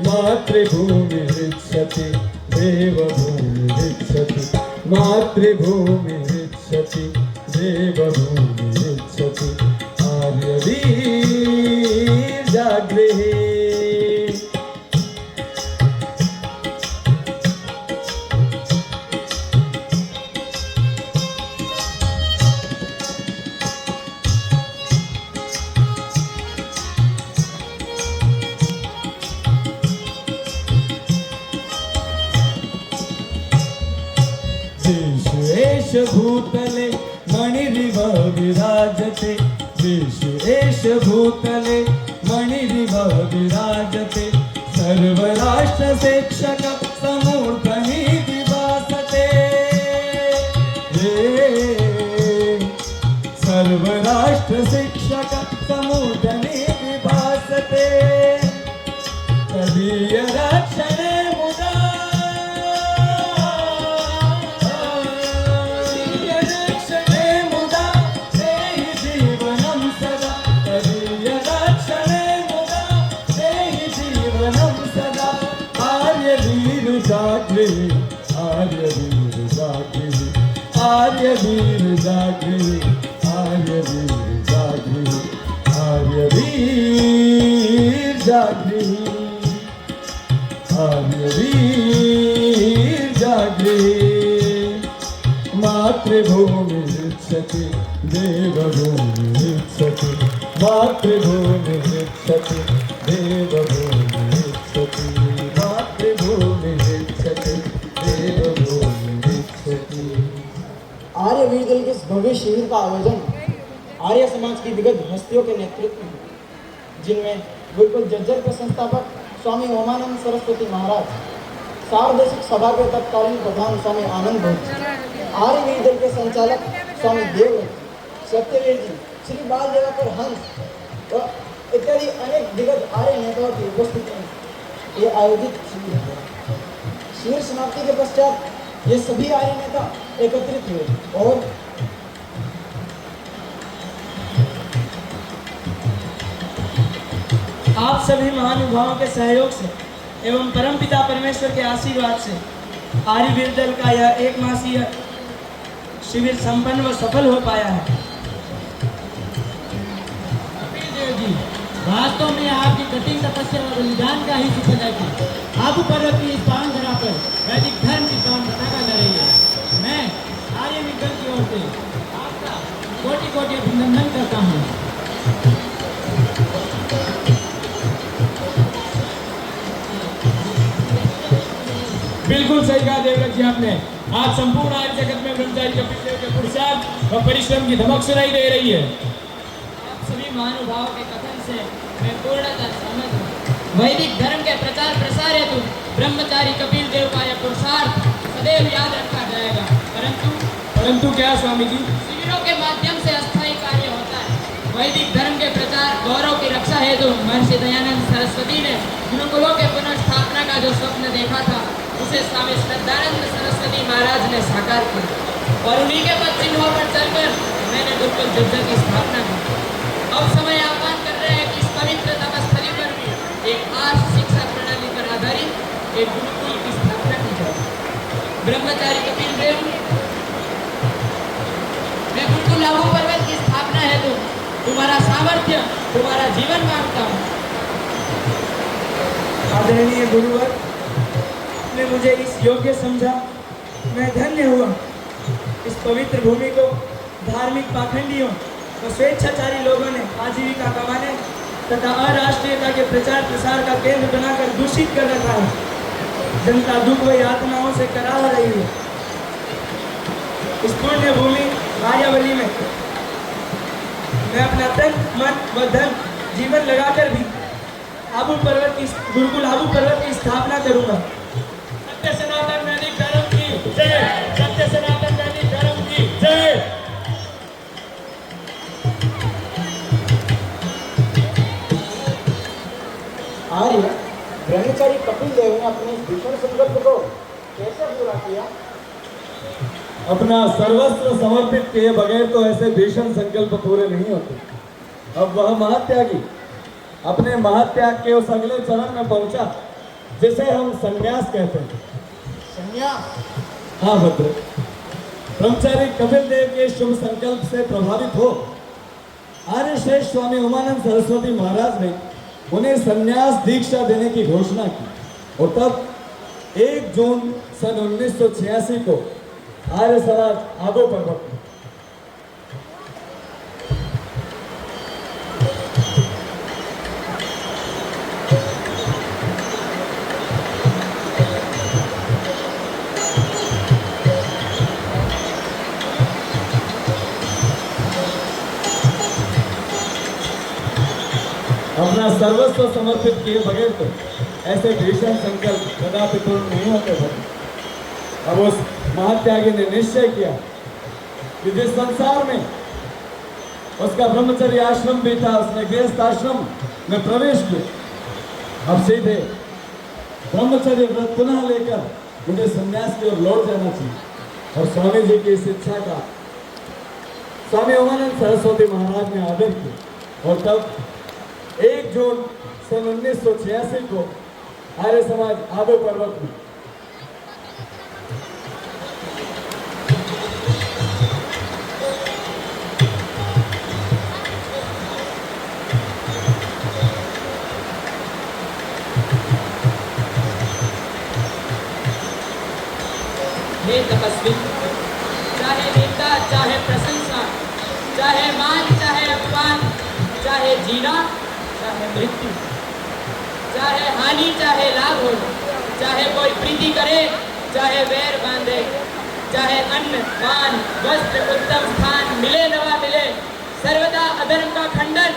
मातृभूमि ऋक्षति देवभूमि ऋक्षति मातृभूमि ऋक्षति देवभूमि ऋक्षति आर्यवीर जागृहि। भूतले मणिरिव विराजते विश्वेश भूतले मणिरिव विराजते सर्वराष्ट्र शिक्षक समूर्धनि दिवासते सर्वराष्ट्र शिक्षक समूर्धनि विभासते तदीय रक्षणे मुदा तदीय रक्षणे मुदा देहि जीवनं सदा तदीय रक्षणे मुदा देहि जीवनं सदा आर्य वीर जागृहि आर्य वीर जागृहि आर्य वीर जागृहि आर्य वीर जागृहि आर्य वीर जागृहि आर्य वीर जागृहि मातृभूमि रक्षति देवभूमि रक्षति मातृभूमि रक्षति देवभूमि रक्षति मातृभूमि रक्षति देवभूमि रक्षति। आर्य वीर दल के इस भव्य शिविर का आयोजन आर्य समाज की विगत हस्तियों के नेतृत्व में, जिनमें गुरुकुल जज्जर के संस्थापक स्वामी ओमानंद सरस्वती महाराज, सार्वदेशिक सभा के तत्कालीन प्रधान स्वामी आनंद भट्ट, आर्य वीर दल के संचालक स्वामी देवव्रत, सत्यवीर जी, श्री बाल देवाकर हंस और इत्यादि अनेक विगत आर्य नेताओं की उपस्थिति में ये आयोजित शिविर है। शिविर समाप्ति के पश्चात ये सभी आर्य नेता एकत्रित हुए और आप सभी महानुभावों के सहयोग से एवं परमपिता परमेश्वर के आशीर्वाद से आर्य वीर दल का यह 1 मासीय शिविर संपन्न व सफल हो पाया है। देव जी, वास्तव में आपकी कठिन तपस्या और बलिदान का ही सफल है कि आबू पर्वत की इस पावन धरा पर वैदिक धर्म की काम पताका लड़ रही है। मैं आर्य वीर दल की ओर से आपका कोटि कोटि अभिनंदन करता हूँ। बिल्कुल सही कहा देवव्रत जी आपने। आज संपूर्ण आर्य जगत में ब्रह्मचारी कपिल देव के पुरुषार्थ व परिश्रम की धमक सुनाई दे रही है। आप सभी महानुभावों के कथन से मैं पूर्णतः सहमत हूँ। वैदिक धर्म के प्रचार प्रसार हेतु ब्रह्मचारी कपिल देव का यह पुरुषार्थ सदैव याद रखा जाएगा। परंतु क्या स्वामी जी? शिविरों के माध्यम से अस्थायी कार्य होता है। वैदिक धर्म के प्रचार गौरव की रक्षा हेतु महर्षि दयानंद सरस्वती ने गुरुकुलों के पुनर्स्थापना का जो स्वप्न देखा था, उसे स्वामी श्रद्धानंद सरस्वती महाराज ने साकार किया और उन्हीं के पद चिन्हों पर चलकर मैंने गुरुकुल जज्जर की स्थापना की। अब समय आह्वान कर रहे हैं कि इस पवित्र तपस्थली पर भी एक आर्ष शिक्षा प्रणाली पर आधारित एक गुरुकुल की स्थापना की जाए। ब्रह्मचारी कपिल देव, मैं गुरुकुल आबू पर्वत की स्थापना हेतु तुम्हारा सामर्थ्य, तुम्हारा जीवन मांगता हूँ। आदरणीय गुरुवर ने मुझे इस योग्य समझा, मैं धन्य हुआ। इस पवित्र भूमि को धार्मिक पाखंडियों और स्वेच्छाचारी लोगों ने आजीविका कमाने तथा अराष्ट्रीयता के प्रचार प्रसार का केंद्र बनाकर दूषित कर रखा है। जनता दुख व यातनाओं से कराह रही है। इस पुण्य भूमि आर्यावली में मैं अपना तन, मन व धन, जीवन लगाकर भी आबू पर्वत की गुरुकुल आबू पर्वत की स्थापना करूंगा। सत्य सनातन वैदिक धर्म की जय। सत्य सनातन वैदिक धर्म की जय। आर्य ब्रह्मचारी कपिल देव ने अपने इस भीषण संकल्प को कैसे पूरा किया? अपना सर्वस्व समर्पित किए बगैर तो ऐसे भीषण संकल्प पूरे नहीं होते। अब वह महात्यागी अपने महात्याग के उस अगले चरण में पहुंचा जिसे हम संन्यास कहते हैं। संन्यास? हाँ भद्र, ब्रह्मचारी कपिल देव के शुभ संकल्प से प्रभावित हो आर्य श्रेष्ठ स्वामी उमानंद सरस्वती महाराज ने उन्हें संन्यास दीक्षा देने की घोषणा की और तब 1 जून सन 1986 को आर्य समाज आबू पर्वत में अपना सर्वस्व समर्पित किए बगैर तो ऐसे भीषण संकल्प कदापि पूर्ण नहीं होते भक्त। अब उस महात्यागी ने निश्चय किया कि जिस संसार में उसका ब्रह्मचर्य आश्रम भी था, उसने गृहस्थ आश्रम में प्रवेश किया। अब सीधे ब्रह्मचर्य व्रत पुनः लेकर मुझे संन्यास की ओर लौट जाना चाहिए। और स्वामी जी की इस इच्छा का स्वामी ओमानंद सरस्वती महाराज ने आदर किया। और तब 1 जून सन 1986 को आर्य समाज आबू पर्वत में हे तपस्वी, चाहे निंदा चाहे प्रशंसा, चाहे मान चाहे अपमान, चाहे जीना चाहे मृत्यु, चाहे हानि चाहे लाभ हो, चाहे कोई प्रीति करे चाहे वैर बांधे, चाहे अन्न पान वस्त्र उत्तम स्थान मिले न मिले, सर्वदा अधर्म का खंडन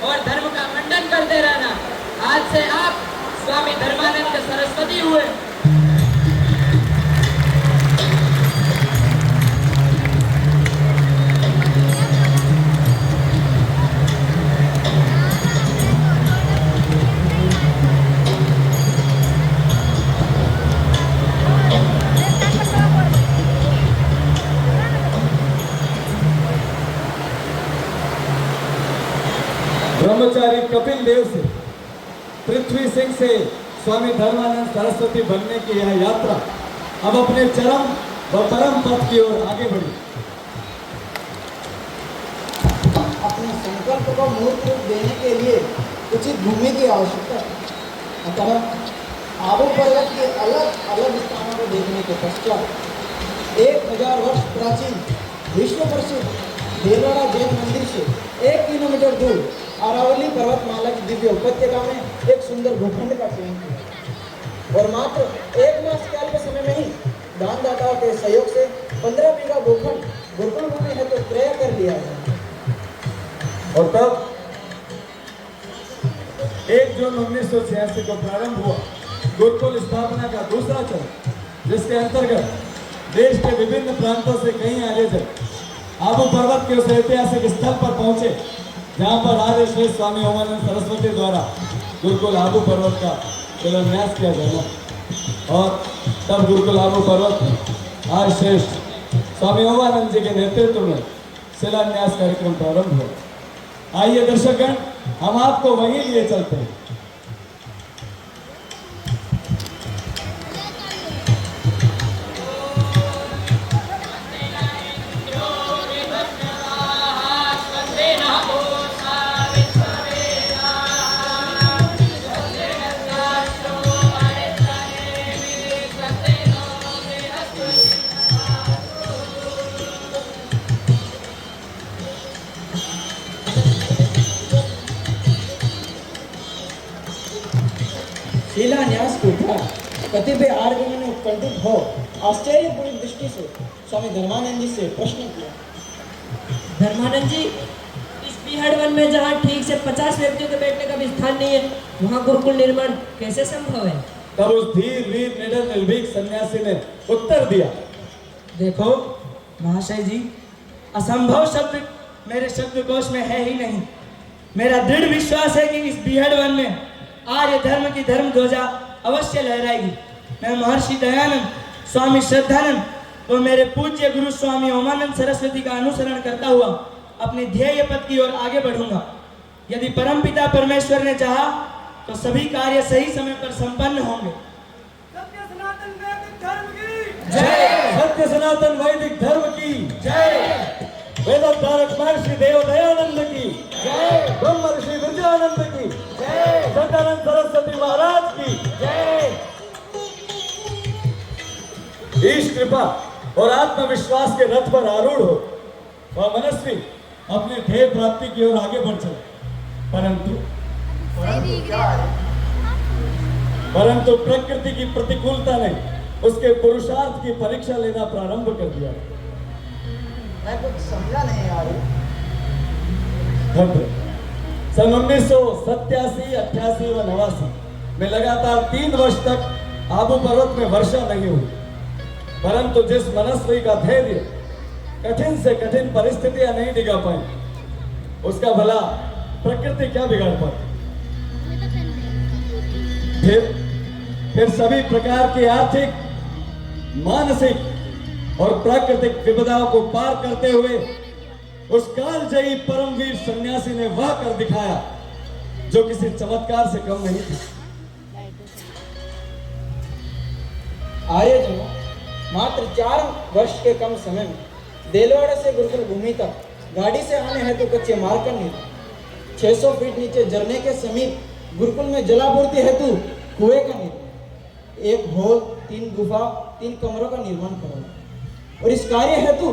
और धर्म का मंडन करते रहना। आज से आप स्वामी धर्मानंद सरस्वती हुए। ब्रह्मचारी कपिल देव से पृथ्वी सिंह से स्वामी धर्मानंद सरस्वती बनने की यह यात्रा अब अपने चरम व परम पथ की ओर आगे बढ़ी। अपने संकल्प को मूर्त रूप देने के लिए उचित भूमि की आवश्यकता है। अतः आबू पर्वत के अलग अलग स्थानों को देखने के पश्चात 1000 वर्ष प्राचीन विश्व प्रसिद्ध देलवाड़ा जैन मंदिर से 1 किलोमीटर दूर अरावली पर्वतमाला की दिव्य उपत्यका में एक सुंदर भूखंड का चयन किया और मात्र 1 मास काल के समय में ही दानदाताओं के सहयोग से 15 बीघा भूखंड गुरुकुल भूमि है तो क्रय कर लिया गया। और तब 1 जून 1986 को प्रारंभ हुआ गुरुकुल स्थापना का दूसरा चरण, जिसके अंतर्गत देश के विभिन्न प्रांतों से कई आयोजक आबू पर्वत के उस ऐतिहासिक स्थल पर पहुंचे जहां पर आर्य श्रेष्ठ स्वामी ओमानंद सरस्वती द्वारा गुरुकुल आबू पर्वत का शिलान्यास किया जाना। और तब गुरुकुल आबू पर्वत में आर्य श्रेष्ठ स्वामी ओमानंद जी के नेतृत्व में शिलान्यास कार्यक्रम प्रारंभ हुआ। आइए दर्शकगण, हम आपको वहीं लिए चलते हैं। शिलान्यास को उठार कतिपय आर्यगणों ने उत्कंठित हो आश्चर्यपूर्ण दृष्टि से स्वामी धर्मानंद जी से प्रश्न किया। धर्मानंद जी, इस बिहाड़ वन में जहाँ ठीक से 50 व्यक्तियों के बैठने का भी स्थान नहीं है, वहाँ गुरुकुल निर्माण कैसे संभव है? तब उस धीर वीर निडर निर्भीक सन्यासी ने उत्तर दिया, देखो महाशय जी, असंभव शब्द मेरे शब्दकोश में है ही नहीं। मेरा दृढ़ विश्वास है कि इस बिहाड़ वन में आर्य धर्म की धर्म ध्वजा अवश्य लहराएगी। मैं महर्षि दयानंद, स्वामी श्रद्धानंद और मेरे पूज्य गुरु स्वामी ओमानंद सरस्वती का अनुसरण करता हुआ अपने ध्येय पथ की ओर आगे बढ़ूंगा। यदि परमपिता परमेश्वर ने चाहा तो सभी कार्य सही समय पर संपन्न होंगे। सत्य सनातन वैदिक धर्म की जय। वेदोद्धारक महर्षि देव दयानंद की जय। ब्रह्म ऋषि विद्यानंद की जय। सदानंद सरस्वती महाराज की जय। ईश कृपा और आत्मविश्वास के रथ पर आरूढ़ हो वह मनस्वी अपने ध्येय प्राप्ति की ओर आगे बढ़ चले। परंतु प्रकृति की प्रतिकूलता ने उसके पुरुषार्थ की परीक्षा लेना प्रारंभ कर दिया। मैं कुछ समझा नहीं यार। सन 1987, 88 व 89 में लगातार 3 वर्ष तक आबू पर्वत में वर्षा नहीं हुई, परंतु जिस मनस्वी का धैर्य कठिन से कठिन परिस्थितियां नहीं डिगा पाई, उसका भला प्रकृति क्या बिगाड़ पाती। फिर सभी प्रकार की आर्थिक, मानसिक और प्राकृतिक विपदाओं को पार करते हुए उस कालजयी परमवीर सन्यासी ने वह कर दिखाया जो किसी चमत्कार से कम नहीं था। आर्यजनों, मात्र 4 वर्ष के कम समय में देलवाड़ा से गुरुकुल भूमि तक गाड़ी से आने हेतु कच्चे मार्ग का निर्माण, 600 फीट नीचे झरने के समीप गुरुकुल में जलापूर्ति हेतु कुएं का निर्माण, 1 हॉल, 3 गुफा, 3 कमरों का निर्माण करवाया। और इस कार्य हेतु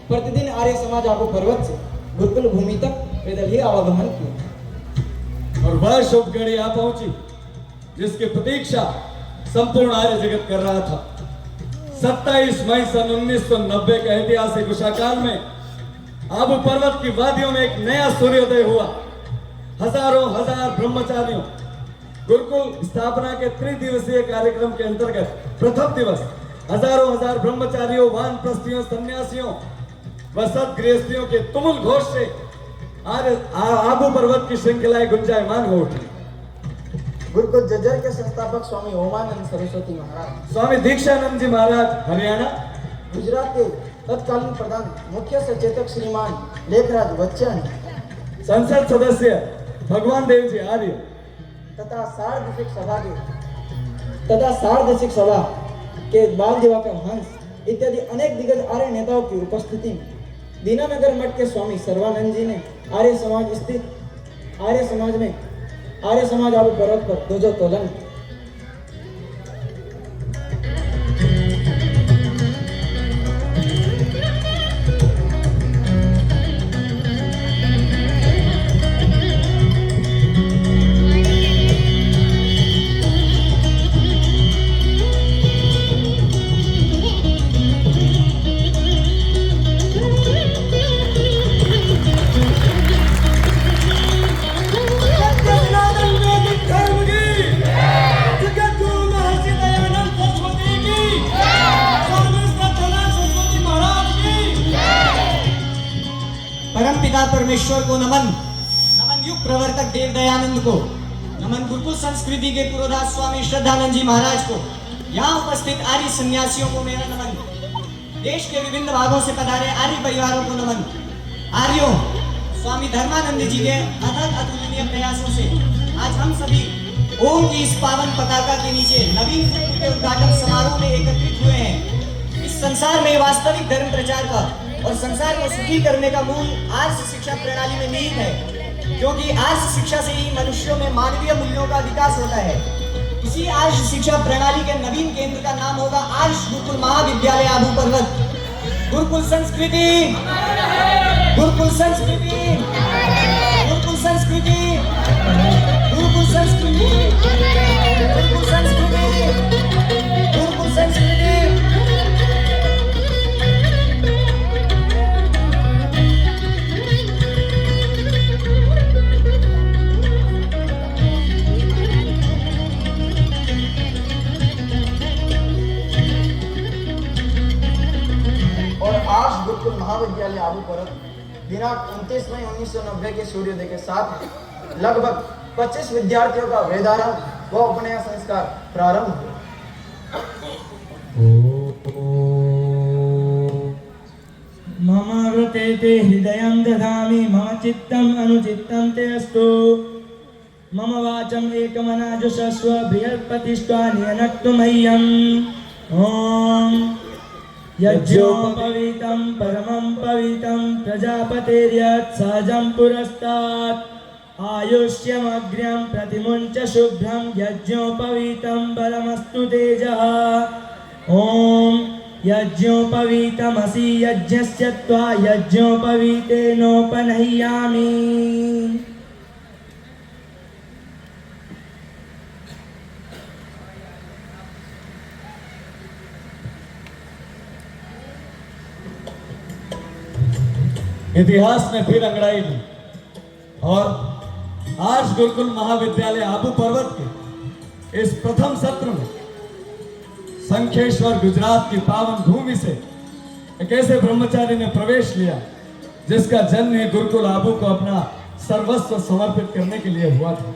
प्रतिदिन आर्य समाज आबू पर्वत से गुरुकुल भूमि तक पैदल ही आवागमन किया। और वह शुभ घड़ी आ पहुंची जिसकी प्रतीक्षा संपूर्ण आर्य जगत कर रहा था। 27 मई सन 1990 के ऐतिहासिक उषाकाल में आबू पर्वत की वादियों में एक नया सूर्योदय हुआ। हजारों हजार ब्रह्मचारियों गुरुकुल स्थापना के 3 दिवसीय कार्यक्रम के अंतर्गत प्रथम दिवस हजारों हजार ब्रह्मचारियों, वानप्रस्थियों, सन्यासियों व सतगृहस्थियों के तुमुल घोष से आबू पर्वत की श्रृंखलाएं गुंजायमान हो उठी। गुरुकुल जज्जर के संस्थापक स्वामी ओमानंद सरस्वती महाराज, स्वामी दीक्षानंद जी महाराज हरियाणा, गुजरात के तत्कालीन प्रधान मुख्य सचेतक श्रीमान लेखराज बच्चन, संसद सदस्य भगवान देव जी आर्य तथा सार्वदेशिक सभा के बाल दिवाकर हंस इत्यादि अनेक दिग्गज आर्य नेताओं की उपस्थिति में दीनानगर मठ के स्वामी सर्वानंद जी ने आर्य समाज आबू पर्वत पर ध्वजोत्तोलन किया। परमपिता परमेश्वर को नमन, नमन युग प्रवर्तक देव दयानंद को, नमन गुरुकुल संस्कृति के पुरोधात स्वामी श्रद्धानंद जी महाराज को, यहाँ उपस्थित आर्य सन्यासियों को मेरा नमन, देश के विभिन्न भागों से पधारे आर्य परिवारों को नमन। आर्यों, स्वामी धर्मानंद जी के अथक अतुलनीय प्रयासों से आज हम सभी ओम की इस पावन पताका के नीचे नवीन गुरुकुल के उद्घाटन समारोह में एकत्रित हुए हैं। इस संसार में वास्तविक धर्म प्रचार का और संसार को सुखी करने का मूल आर्य शिक्षा प्रणाली में निहित है, क्योंकि आर्य शिक्षा से ही मनुष्यों में मानवीय मूल्यों का विकास होता है। इसी आर्य शिक्षा प्रणाली के नवीन केंद्र का नाम होगा आर्य गुरुकुल महाविद्यालय आबू पर्वत। गुरुकुल संस्कृति, गुरुकुल संस्कृति, गुरुकुल संस्कृति, गुरुकुल संस्कृति, गुरुकुल संस्कृति, गुरुकुल संस्कृति। आज गुरुकुल महाविद्यालय आबू पर्वत दिनांक 29 मई 1990 के सूर्योदय के साथ लगभग 25 विद्यार्थियों का वेदारंभ व उपनयन संस्कार प्रारंभ हुआ। मम व्रते ते हृदयं दधामि, मम चित्तम् अनुचित्तं ते अस्तु। मम वाचम् एकमना जुषस्व, बृहत्प्रतिष्ठा नियनक्तु मह्यम्। ॐ यज्ञोपवीतं परमं पवितं प्रजापतेर्यत् सहजं पुरस्तात् आयुष्यमग्र्यं प्रतिमुञ्च शुभ्रं यज्ञोपवीतं बलमस्तु तेजः। ॐ यज्ञोपवीतमसि यज्ञस्य त्वा यज्ञोपवीतेनोपनह्यामि। इतिहास ने फिर अंगड़ाई ली और आज गुरुकुल महाविद्यालय आबू पर्वत के इस प्रथम सत्र में शंखेश्वर गुजरात की पावन भूमि से एक ऐसे ब्रह्मचारी ने प्रवेश लिया जिसका जन्म ही गुरुकुल आबू को अपना सर्वस्व समर्पित करने के लिए हुआ था,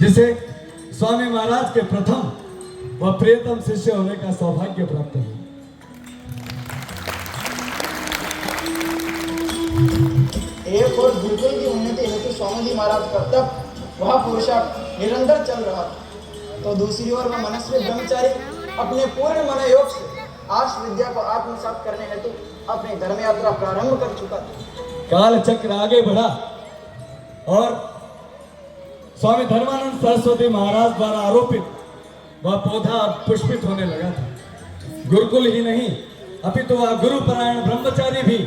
जिसे स्वामी महाराज के प्रथम व प्रियतम शिष्य होने का सौभाग्य प्राप्त हुआ। एक और गुरुकुल की उन्नति हेतु स्वामी जी महाराज का तप वह पुरुषार्थ निरंतर चल रहा था, तो दूसरी ओर वह मनस्वी ब्रह्मचारी अपने पूर्ण मनोयोग से आर्ष विद्या को आत्मसात करने हेतु अपनी धर्म यात्रा प्रारंभ कर चुका था। काल चक्र आगे बढ़ा और स्वामी धर्मानंद सरस्वती महाराज द्वारा आरोपित वह पौधा पुष्पित होने लगा था। गुरुकुल ही नहीं अपितु वह गुरुपरायण ब्रह्मचारी भी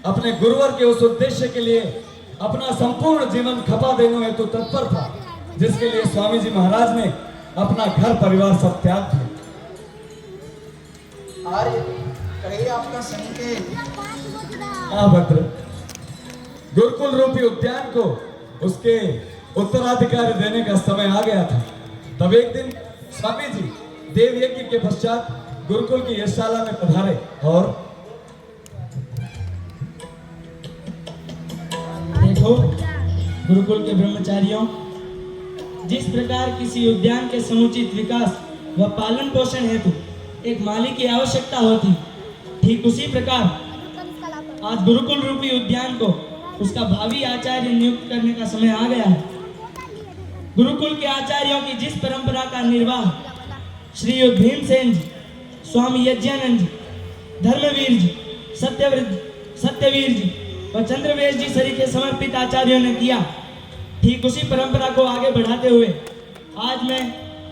अपने गुरुवर के उस उद्देश्य के लिए अपना संपूर्ण जीवन खपा देने हेतु तत्पर था, जिसके लिए स्वामी जी महाराज ने अपना घर परिवार सब त्याग दिया। आर्य कहिए आपका संकेत। हाँ भद्र, गुरुकुल रूपी उद्यान को उसके उत्तराधिकारी देने का समय आ गया था। तब एक दिन स्वामी जी देव यज्ञ के पश्चात गुरुकुल की यशशाला में पधारे और देखो गुरुकुल के ब्रह्मचारियों, जिस प्रकार किसी उद्यान के समुचित विकास व पालन पोषण हेतु एक माली की आवश्यकता होती, ठीक उसी प्रकार आज गुरुकुल रूपी उद्यान को उसका भावी आचार्य नियुक्त करने का समय आ गया है। गुरुकुल के आचार्यों की जिस परंपरा का निर्वाह श्री भीमसेन जी, स्वामी यज्ञानंद जी, धर्मवीर जी, सत्यवीर जी व चंद्रवेश जी सरीखे समर्पित आचार्यों ने किया, ठीक उसी परंपरा को आगे बढ़ाते हुए आज मैं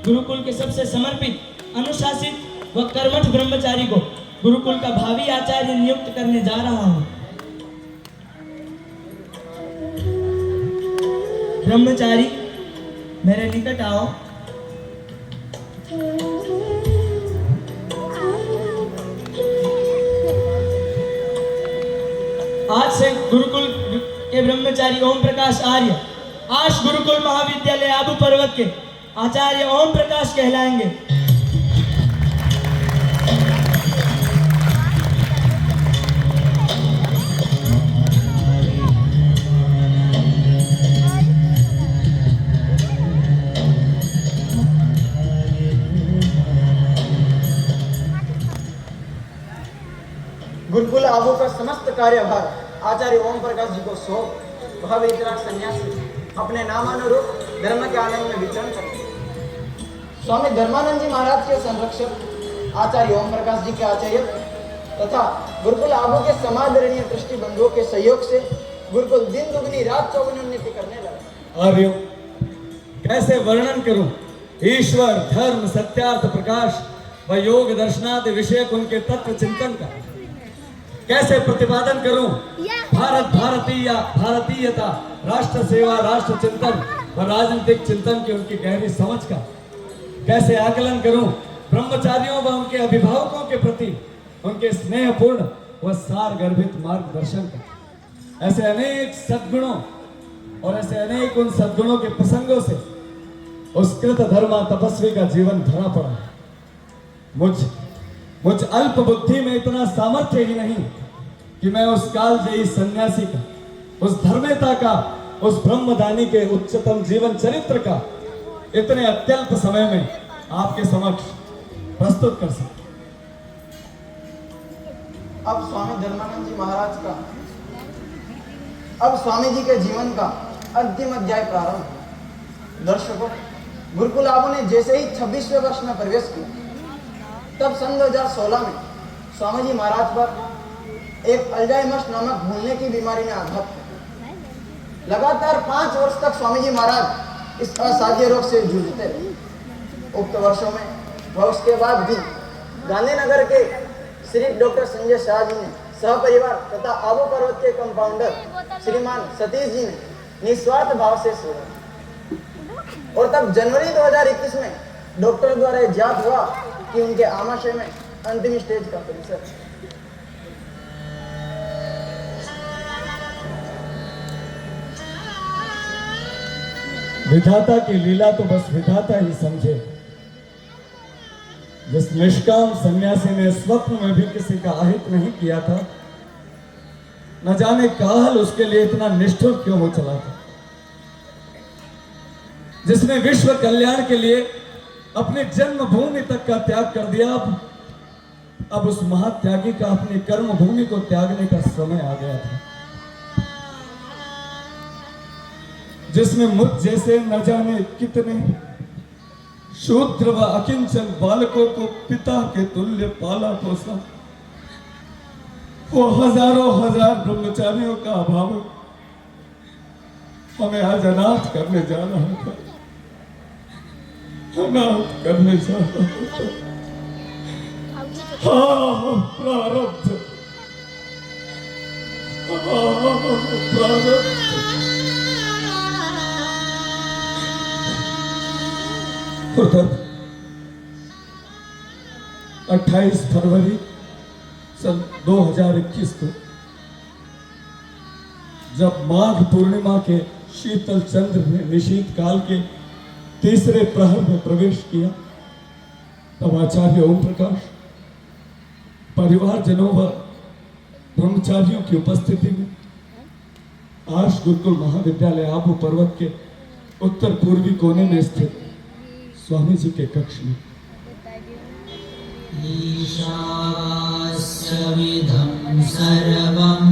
गुरुकुल के सबसे समर्पित, अनुशासित व कर्मठ ब्रह्मचारी को गुरुकुल का भावी आचार्य नियुक्त करने जा रहा हूँ। ब्रह्मचारी मेरे निकट आओ। आज से गुरुकुल के ब्रह्मचारी ओम प्रकाश आर्य आश गुरुकुल महाविद्यालय आबू पर्वत के आचार्य ओम प्रकाश कहलाएंगे। गुरुकुल आबू का समस्त कार्यभार आचार्य ओम प्रकाश जी को सौंप वह वितराग सन्यासी अपने नामानुरूप धर्म के आनंद में विचरण करते। स्वामी धर्मानंद जी महाराज के संरक्षक आचार्य ओम प्रकाश जी के आचार्य तथा गुरुकुल आबू के समादरणीय दृष्टि बंधुओं के सहयोग से गुरुकुल दिन दुगनी रात चौगुनी उन्नति करने लगा। आर्यों, कैसे वर्णन करूं ईश्वर, धर्म, सत्यार्थ, प्रकाश व योग दर्शनादि विषयक उनके तत्व चिंतन का। कैसे प्रतिपादन करूं भारतीयता, राष्ट्र सेवा, राष्ट्र चिंतन व राजनीतिक चिंतन की उनकी गहरी समझ का। कैसे आकलन करूं ब्रह्मचारियों व उनके अभिभावकों के प्रति उनके स्नेहपूर्ण व सार गर्भित मार्गदर्शन का। ऐसे अनेक सद्गुणों और ऐसे अनेक उन सद्गुणों के प्रसंगों से उस कृत धर्मा तपस्वी का जीवन भरा पड़ा है। मुझ अल्प बुद्धि में इतना सामर्थ्य ही नहीं कि मैं उस कालजयी सन्यासी का, उस धर्मेता का, उस ब्रह्मदानी के उच्चतम जीवन चरित्र का इतने अत्यल्प समय में आपके समक्ष प्रस्तुत कर सकूं। अब स्वामी धर्मानंद जी महाराज का, अब स्वामी जी के जीवन का अंतिम अध्याय प्रारंभ। दर्शकों, गुरुकुल आबू ने जैसे ही 26वें वर्ष में प्रवेश किया, तब सन 2016 में स्वामी जी महाराज पर एक अल्जाइमर्स नामक भूलने की बीमारी ने आघात किया। लगातार 5 वर्ष तक स्वामी जी महाराज इस असाध्य रोग से जूझते रहे। उक्त वर्षों में व उसके बाद भी गांधीनगर के श्री डॉक्टर संजय शाह जी ने सहपरिवार तथा आबू पर्वत के कंपाउंडर श्रीमान सतीश जी ने निस्वार्थ भाव से सेवा। और तब जनवरी 2021 में डॉक्टर द्वारा ज्ञात हुआ कि उनके आमाशय में अंतिम स्टेज का कैंसर। विधाता की लीला तो बस विधाता ही समझे। जिस निष्काम सन्यासी ने स्वप्न में भी किसी का अहित नहीं किया था, न जाने काल उसके लिए इतना निष्ठुर क्यों हो चला था। जिसने विश्व कल्याण के लिए अपनी जन्मभूमि तक का त्याग कर दिया, अब उस महात्यागी का अपनी कर्म भूमि को त्यागने का समय आ गया था। जिसमें मुझ जैसे न जाने कितने शूद्र व अकिंचन बालकों को पिता के तुल्य पाला पोसा, वो हजारों हजार ब्रह्मचारियों का अभाव हमें आज अनाथ करने जा रहा था, अनाथ करने जा रहा था। प्रारब्ध, प्रारब्ध। 28 फरवरी सन 2021 को जब माघ पूर्णिमा के शीतल चंद्र ने निशीत काल के तीसरे प्रहर में प्रवेश किया, तब आचार्य ओम प्रकाश परिवारजनों व ब्रह्मचारियों की उपस्थिति में आर्ष गुरुकुल महाविद्यालय आबू पर्वत के उत्तर पूर्वी कोने में स्थित स्वामी जी के कक्ष में ईशावास्यमिदं सर्वं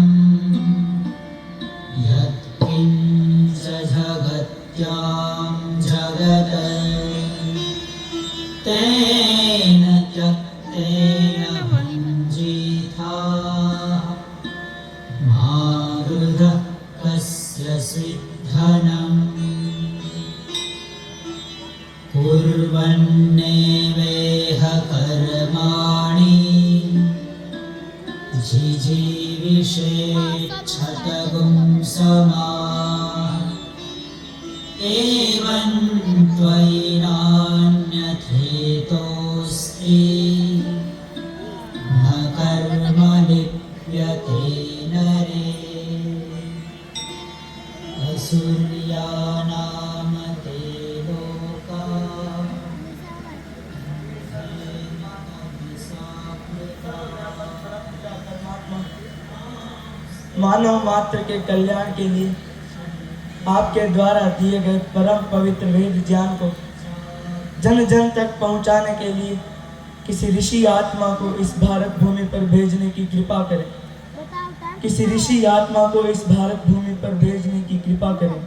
यत्किञ्च जगत्यां जगत् तेन त्यक्तेन भञ्जीथा मारुदः कस्य सिद्धनम् कुर्वन्नेवेह कर्माणि जिजीविषेच्छतगुं समा एवं त्वयि नान्यथेतोऽस्ति न कर्म लिप्यते नरे असुर्यानाम ते लोका मानव मात्र के कल्याण के लिए आपके द्वारा दिए गए परम पवित्र वेद ज्ञान को जन जन तक पहुंचाने के लिए किसी ऋषि आत्मा को इस भारत भूमि पर भेजने की कृपा करें। किसी ऋषि आत्मा को इस भारत भूमि पर भेजने की कृपा करें।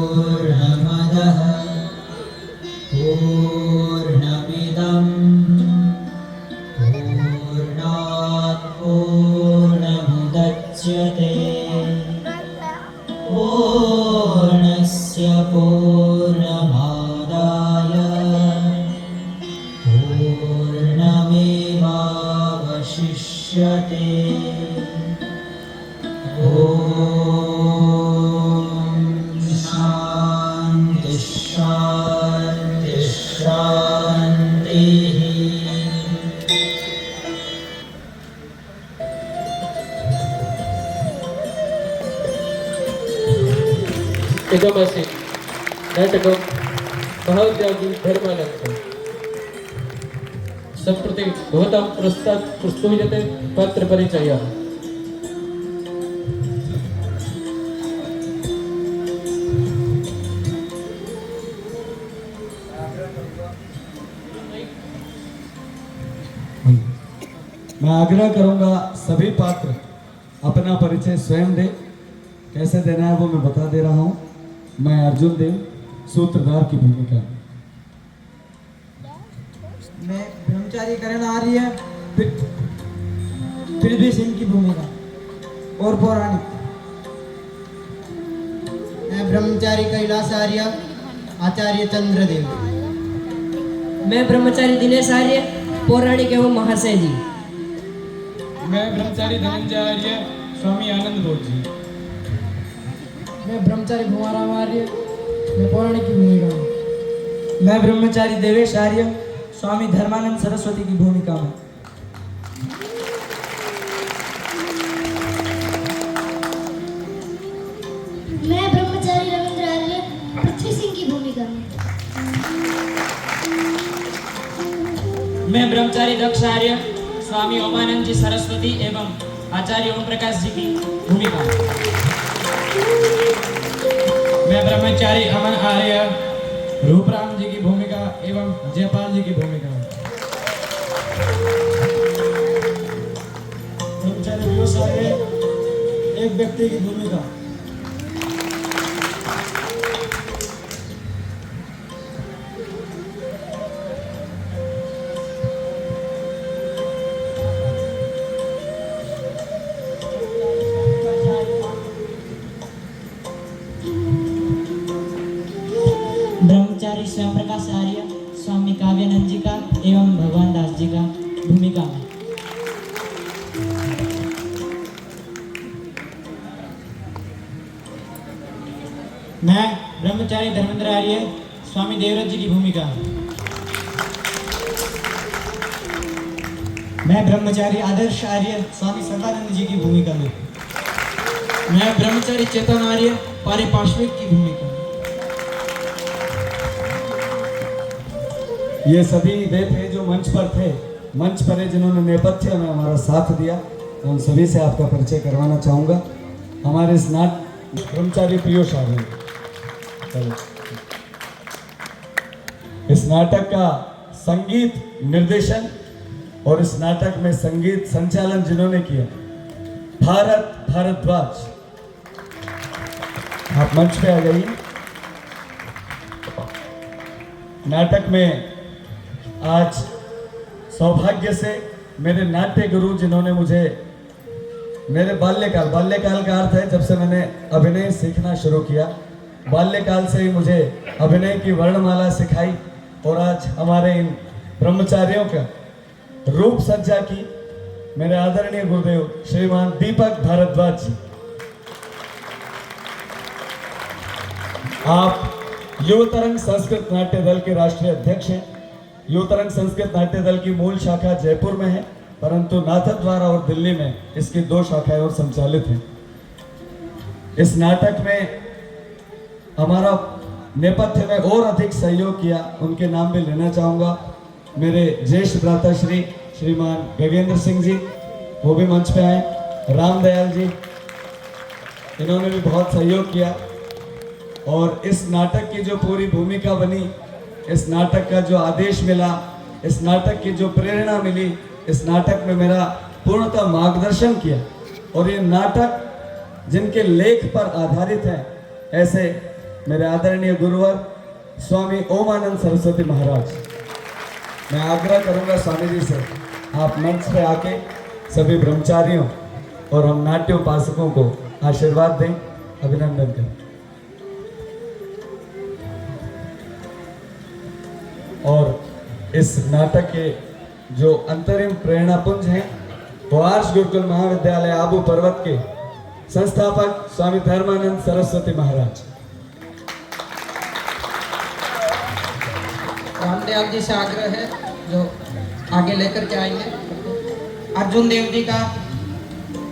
पूर्णमदः पूर्णमिदं पूर्णात् पूर्णमुदच्यते पूर्णस्य पूर्णमादाय पूर्णमेवावशिष्यते। शांति शांति शांति। तत्त्वमसि नाटकं महात्यागी धर्मानन्दः सम्प्रति भवतां प्रस्तूयते पात्रपरिचयः। मैं आग्रह करूंगा सभी पात्र अपना परिचय स्वयं दे। कैसे देना है वो मैं बता दे रहा हूं। मैं अर्जुन देव सूत्रधार की भूमिका में। मैं ब्रह्मचारी करण आर्य पृथ्वी सिंह की भूमिका और पौराणिक। मैं ब्रह्मचारी कैलाश आर्य आचार्य चंद्रदेव। मैं ब्रह्मचारी दिनेश आर्य पौराणिक एवं महाशय जी। मैं ब्रह्मचारी धनंजय आर्य स्वामी आनंद बोध जी। मैं ब्रह्मचारी भुआराम आर्य मैं पौराणिक की भूमिका में। मैं ब्रह्मचारी देवेश आर्य स्वामी धर्मानंद सरस्वती की भूमिका में। मैं ब्रह्मचारी रविंद्र आर्य पृथ्वी सिंह की भूमिका में। मैं ब्रह्मचारी दक्ष आर्य स्वामी ओमानंद जी सरस्वती एवं आचार्य ओम प्रकाश जी की भूमिका में। मैं ब्रह्मचारी अमन आर्य रूपराम जी की भूमिका एवं जयपाल जी की भूमिका में। ब्रह्मचारी पीयूष आर्य एक व्यक्ति की भूमिका। ब्रह्मचारी स्वयं प्रकाश आर्य स्वामी काव्यानंद जी का एवं भगवान दास जी का भूमिका में। मैं ब्रह्मचारी धर्मेंद्र आर्य स्वामी देवव्रत जी की भूमिका। मैं ब्रह्मचारी आदर्श आर्य स्वामी सर्वानंद जी की भूमिका में। मैं ब्रह्मचारी चेतन आर्य पारिपार्श्विक की भूमिका। ये सभी वे थे जो मंच पर थे, मंच पर है जिन्होंने नेपथ्य में हमारा साथ दिया। उन सभी से आपका परिचय करवाना चाहूँगा। हमारे इस ब्रह्मचारी पीयूष आर्य। चलो, इस नाटक का संगीत निर्देशन और इस नाटक में संगीत संचालन जिन्होंने किया भारद्वाज। आप मंच पे आ जाइए। नाटक में आज सौभाग्य से मेरे नाट्य गुरु जिन्होंने मुझे मेरे बाल्यकाल का अर्थ है जब से मैंने अभिनय सीखना शुरू किया, बाल्यकाल से ही मुझे अभिनय की वर्णमाला सिखाई और आज हमारे इन ब्रह्मचारियों का रूप सज्जा की मेरे आदरणीय गुरुदेव श्रीमान दीपक भारद्वाज जी। आप युवतरंग संस्कृत नाट्य दल के राष्ट्रीय अध्यक्ष हैं। युवतरंग संस्कृत नाट्य दल की मूल शाखा जयपुर में है, परंतु नाथद्वारा और दिल्ली में इसकी 2 शाखाएं और संचालित हैं। इस नाटक में हमारा नेपथ्य में और अधिक सहयोग किया, उनके नाम भी लेना चाहूँगा। मेरे ज्येष्ठ भ्राता श्रीमान गगेंद्र सिंह जी, वो भी मंच पे आए। रामदयाल जी, इन्होंने भी बहुत सहयोग किया। और इस नाटक की जो पूरी भूमिका बनी, इस नाटक का जो आदेश मिला, इस नाटक की जो प्रेरणा मिली, इस नाटक में मेरा पूर्णतः मार्गदर्शन किया। और ये नाटक जिनके लेख पर आधारित है, ऐसे मेरे आदरणीय गुरुवर स्वामी ओमानंद सरस्वती महाराज। मैं आग्रह करूंगा स्वामी जी से, आप मंच पे आके सभी ब्रह्मचारियों और हम नाट्योपासकों को आशीर्वाद दें, अभिनंदन करें। और इस नाटक के जो अंतरिम प्रेरणा पुंज हैं वो आर्ष गुरुकुल महाविद्यालय आबू पर्वत के संस्थापक स्वामी धर्मानंद सरस्वती महाराज। रामदयाल जी से आग्रह है जो आगे लेकर के आएंगे। अर्जुन देव जी का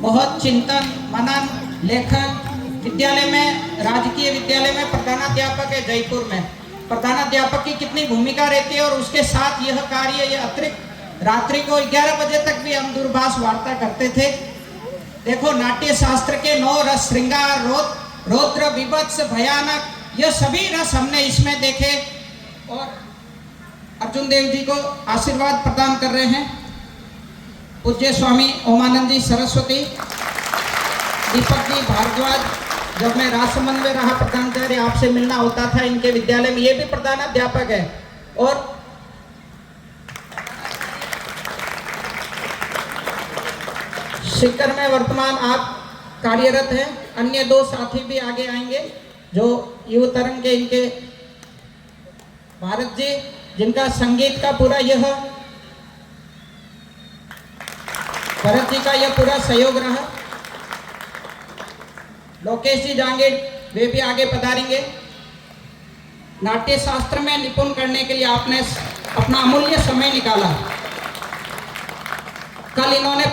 बहुत चिंतन, मनन, लेखन, विद्यालय में, राजकीय विद्यालय में प्रधानाध्यापक है जयपुर में। प्रधानाध्यापक की कितनी भूमिका रहती है, और उसके साथ यह कार्य, यह अतिरिक्त रात्रि को 11 बजे तक भी हम दूरभाष वार्ता करते थे। देखो, नाट्य शास्त्र के 9 रस, श्रृंगार, रौद्र, विभत्स, भयानक, यह सभी रस हमने इसमें देखे। और अर्जुन देव जी को आशीर्वाद प्रदान कर रहे हैं पूज्य स्वामी ओमानंद जी सरस्वती, दीपक जी भारद्वाज। जब मैं राजसमंद में रहा प्रधानाचार्य, आपसे मिलना होता था इनके विद्यालय में, ये भी प्रधानाध्यापक है। और शिखर में वर्तमान आप कार्यरत हैं। अन्य 2 साथी भी आगे आएंगे, जो युवा तरंग के इनके भारत जी, जिनका संगीत का पूरा यह, भरत जी का यह पूरा सहयोग रहा। लोकेश जी जांगीर, वे भी आगे पधारेंगे। नाट्य शास्त्र में निपुण करने के लिए आपने अपना अमूल्य समय निकाला। कल इन्होंने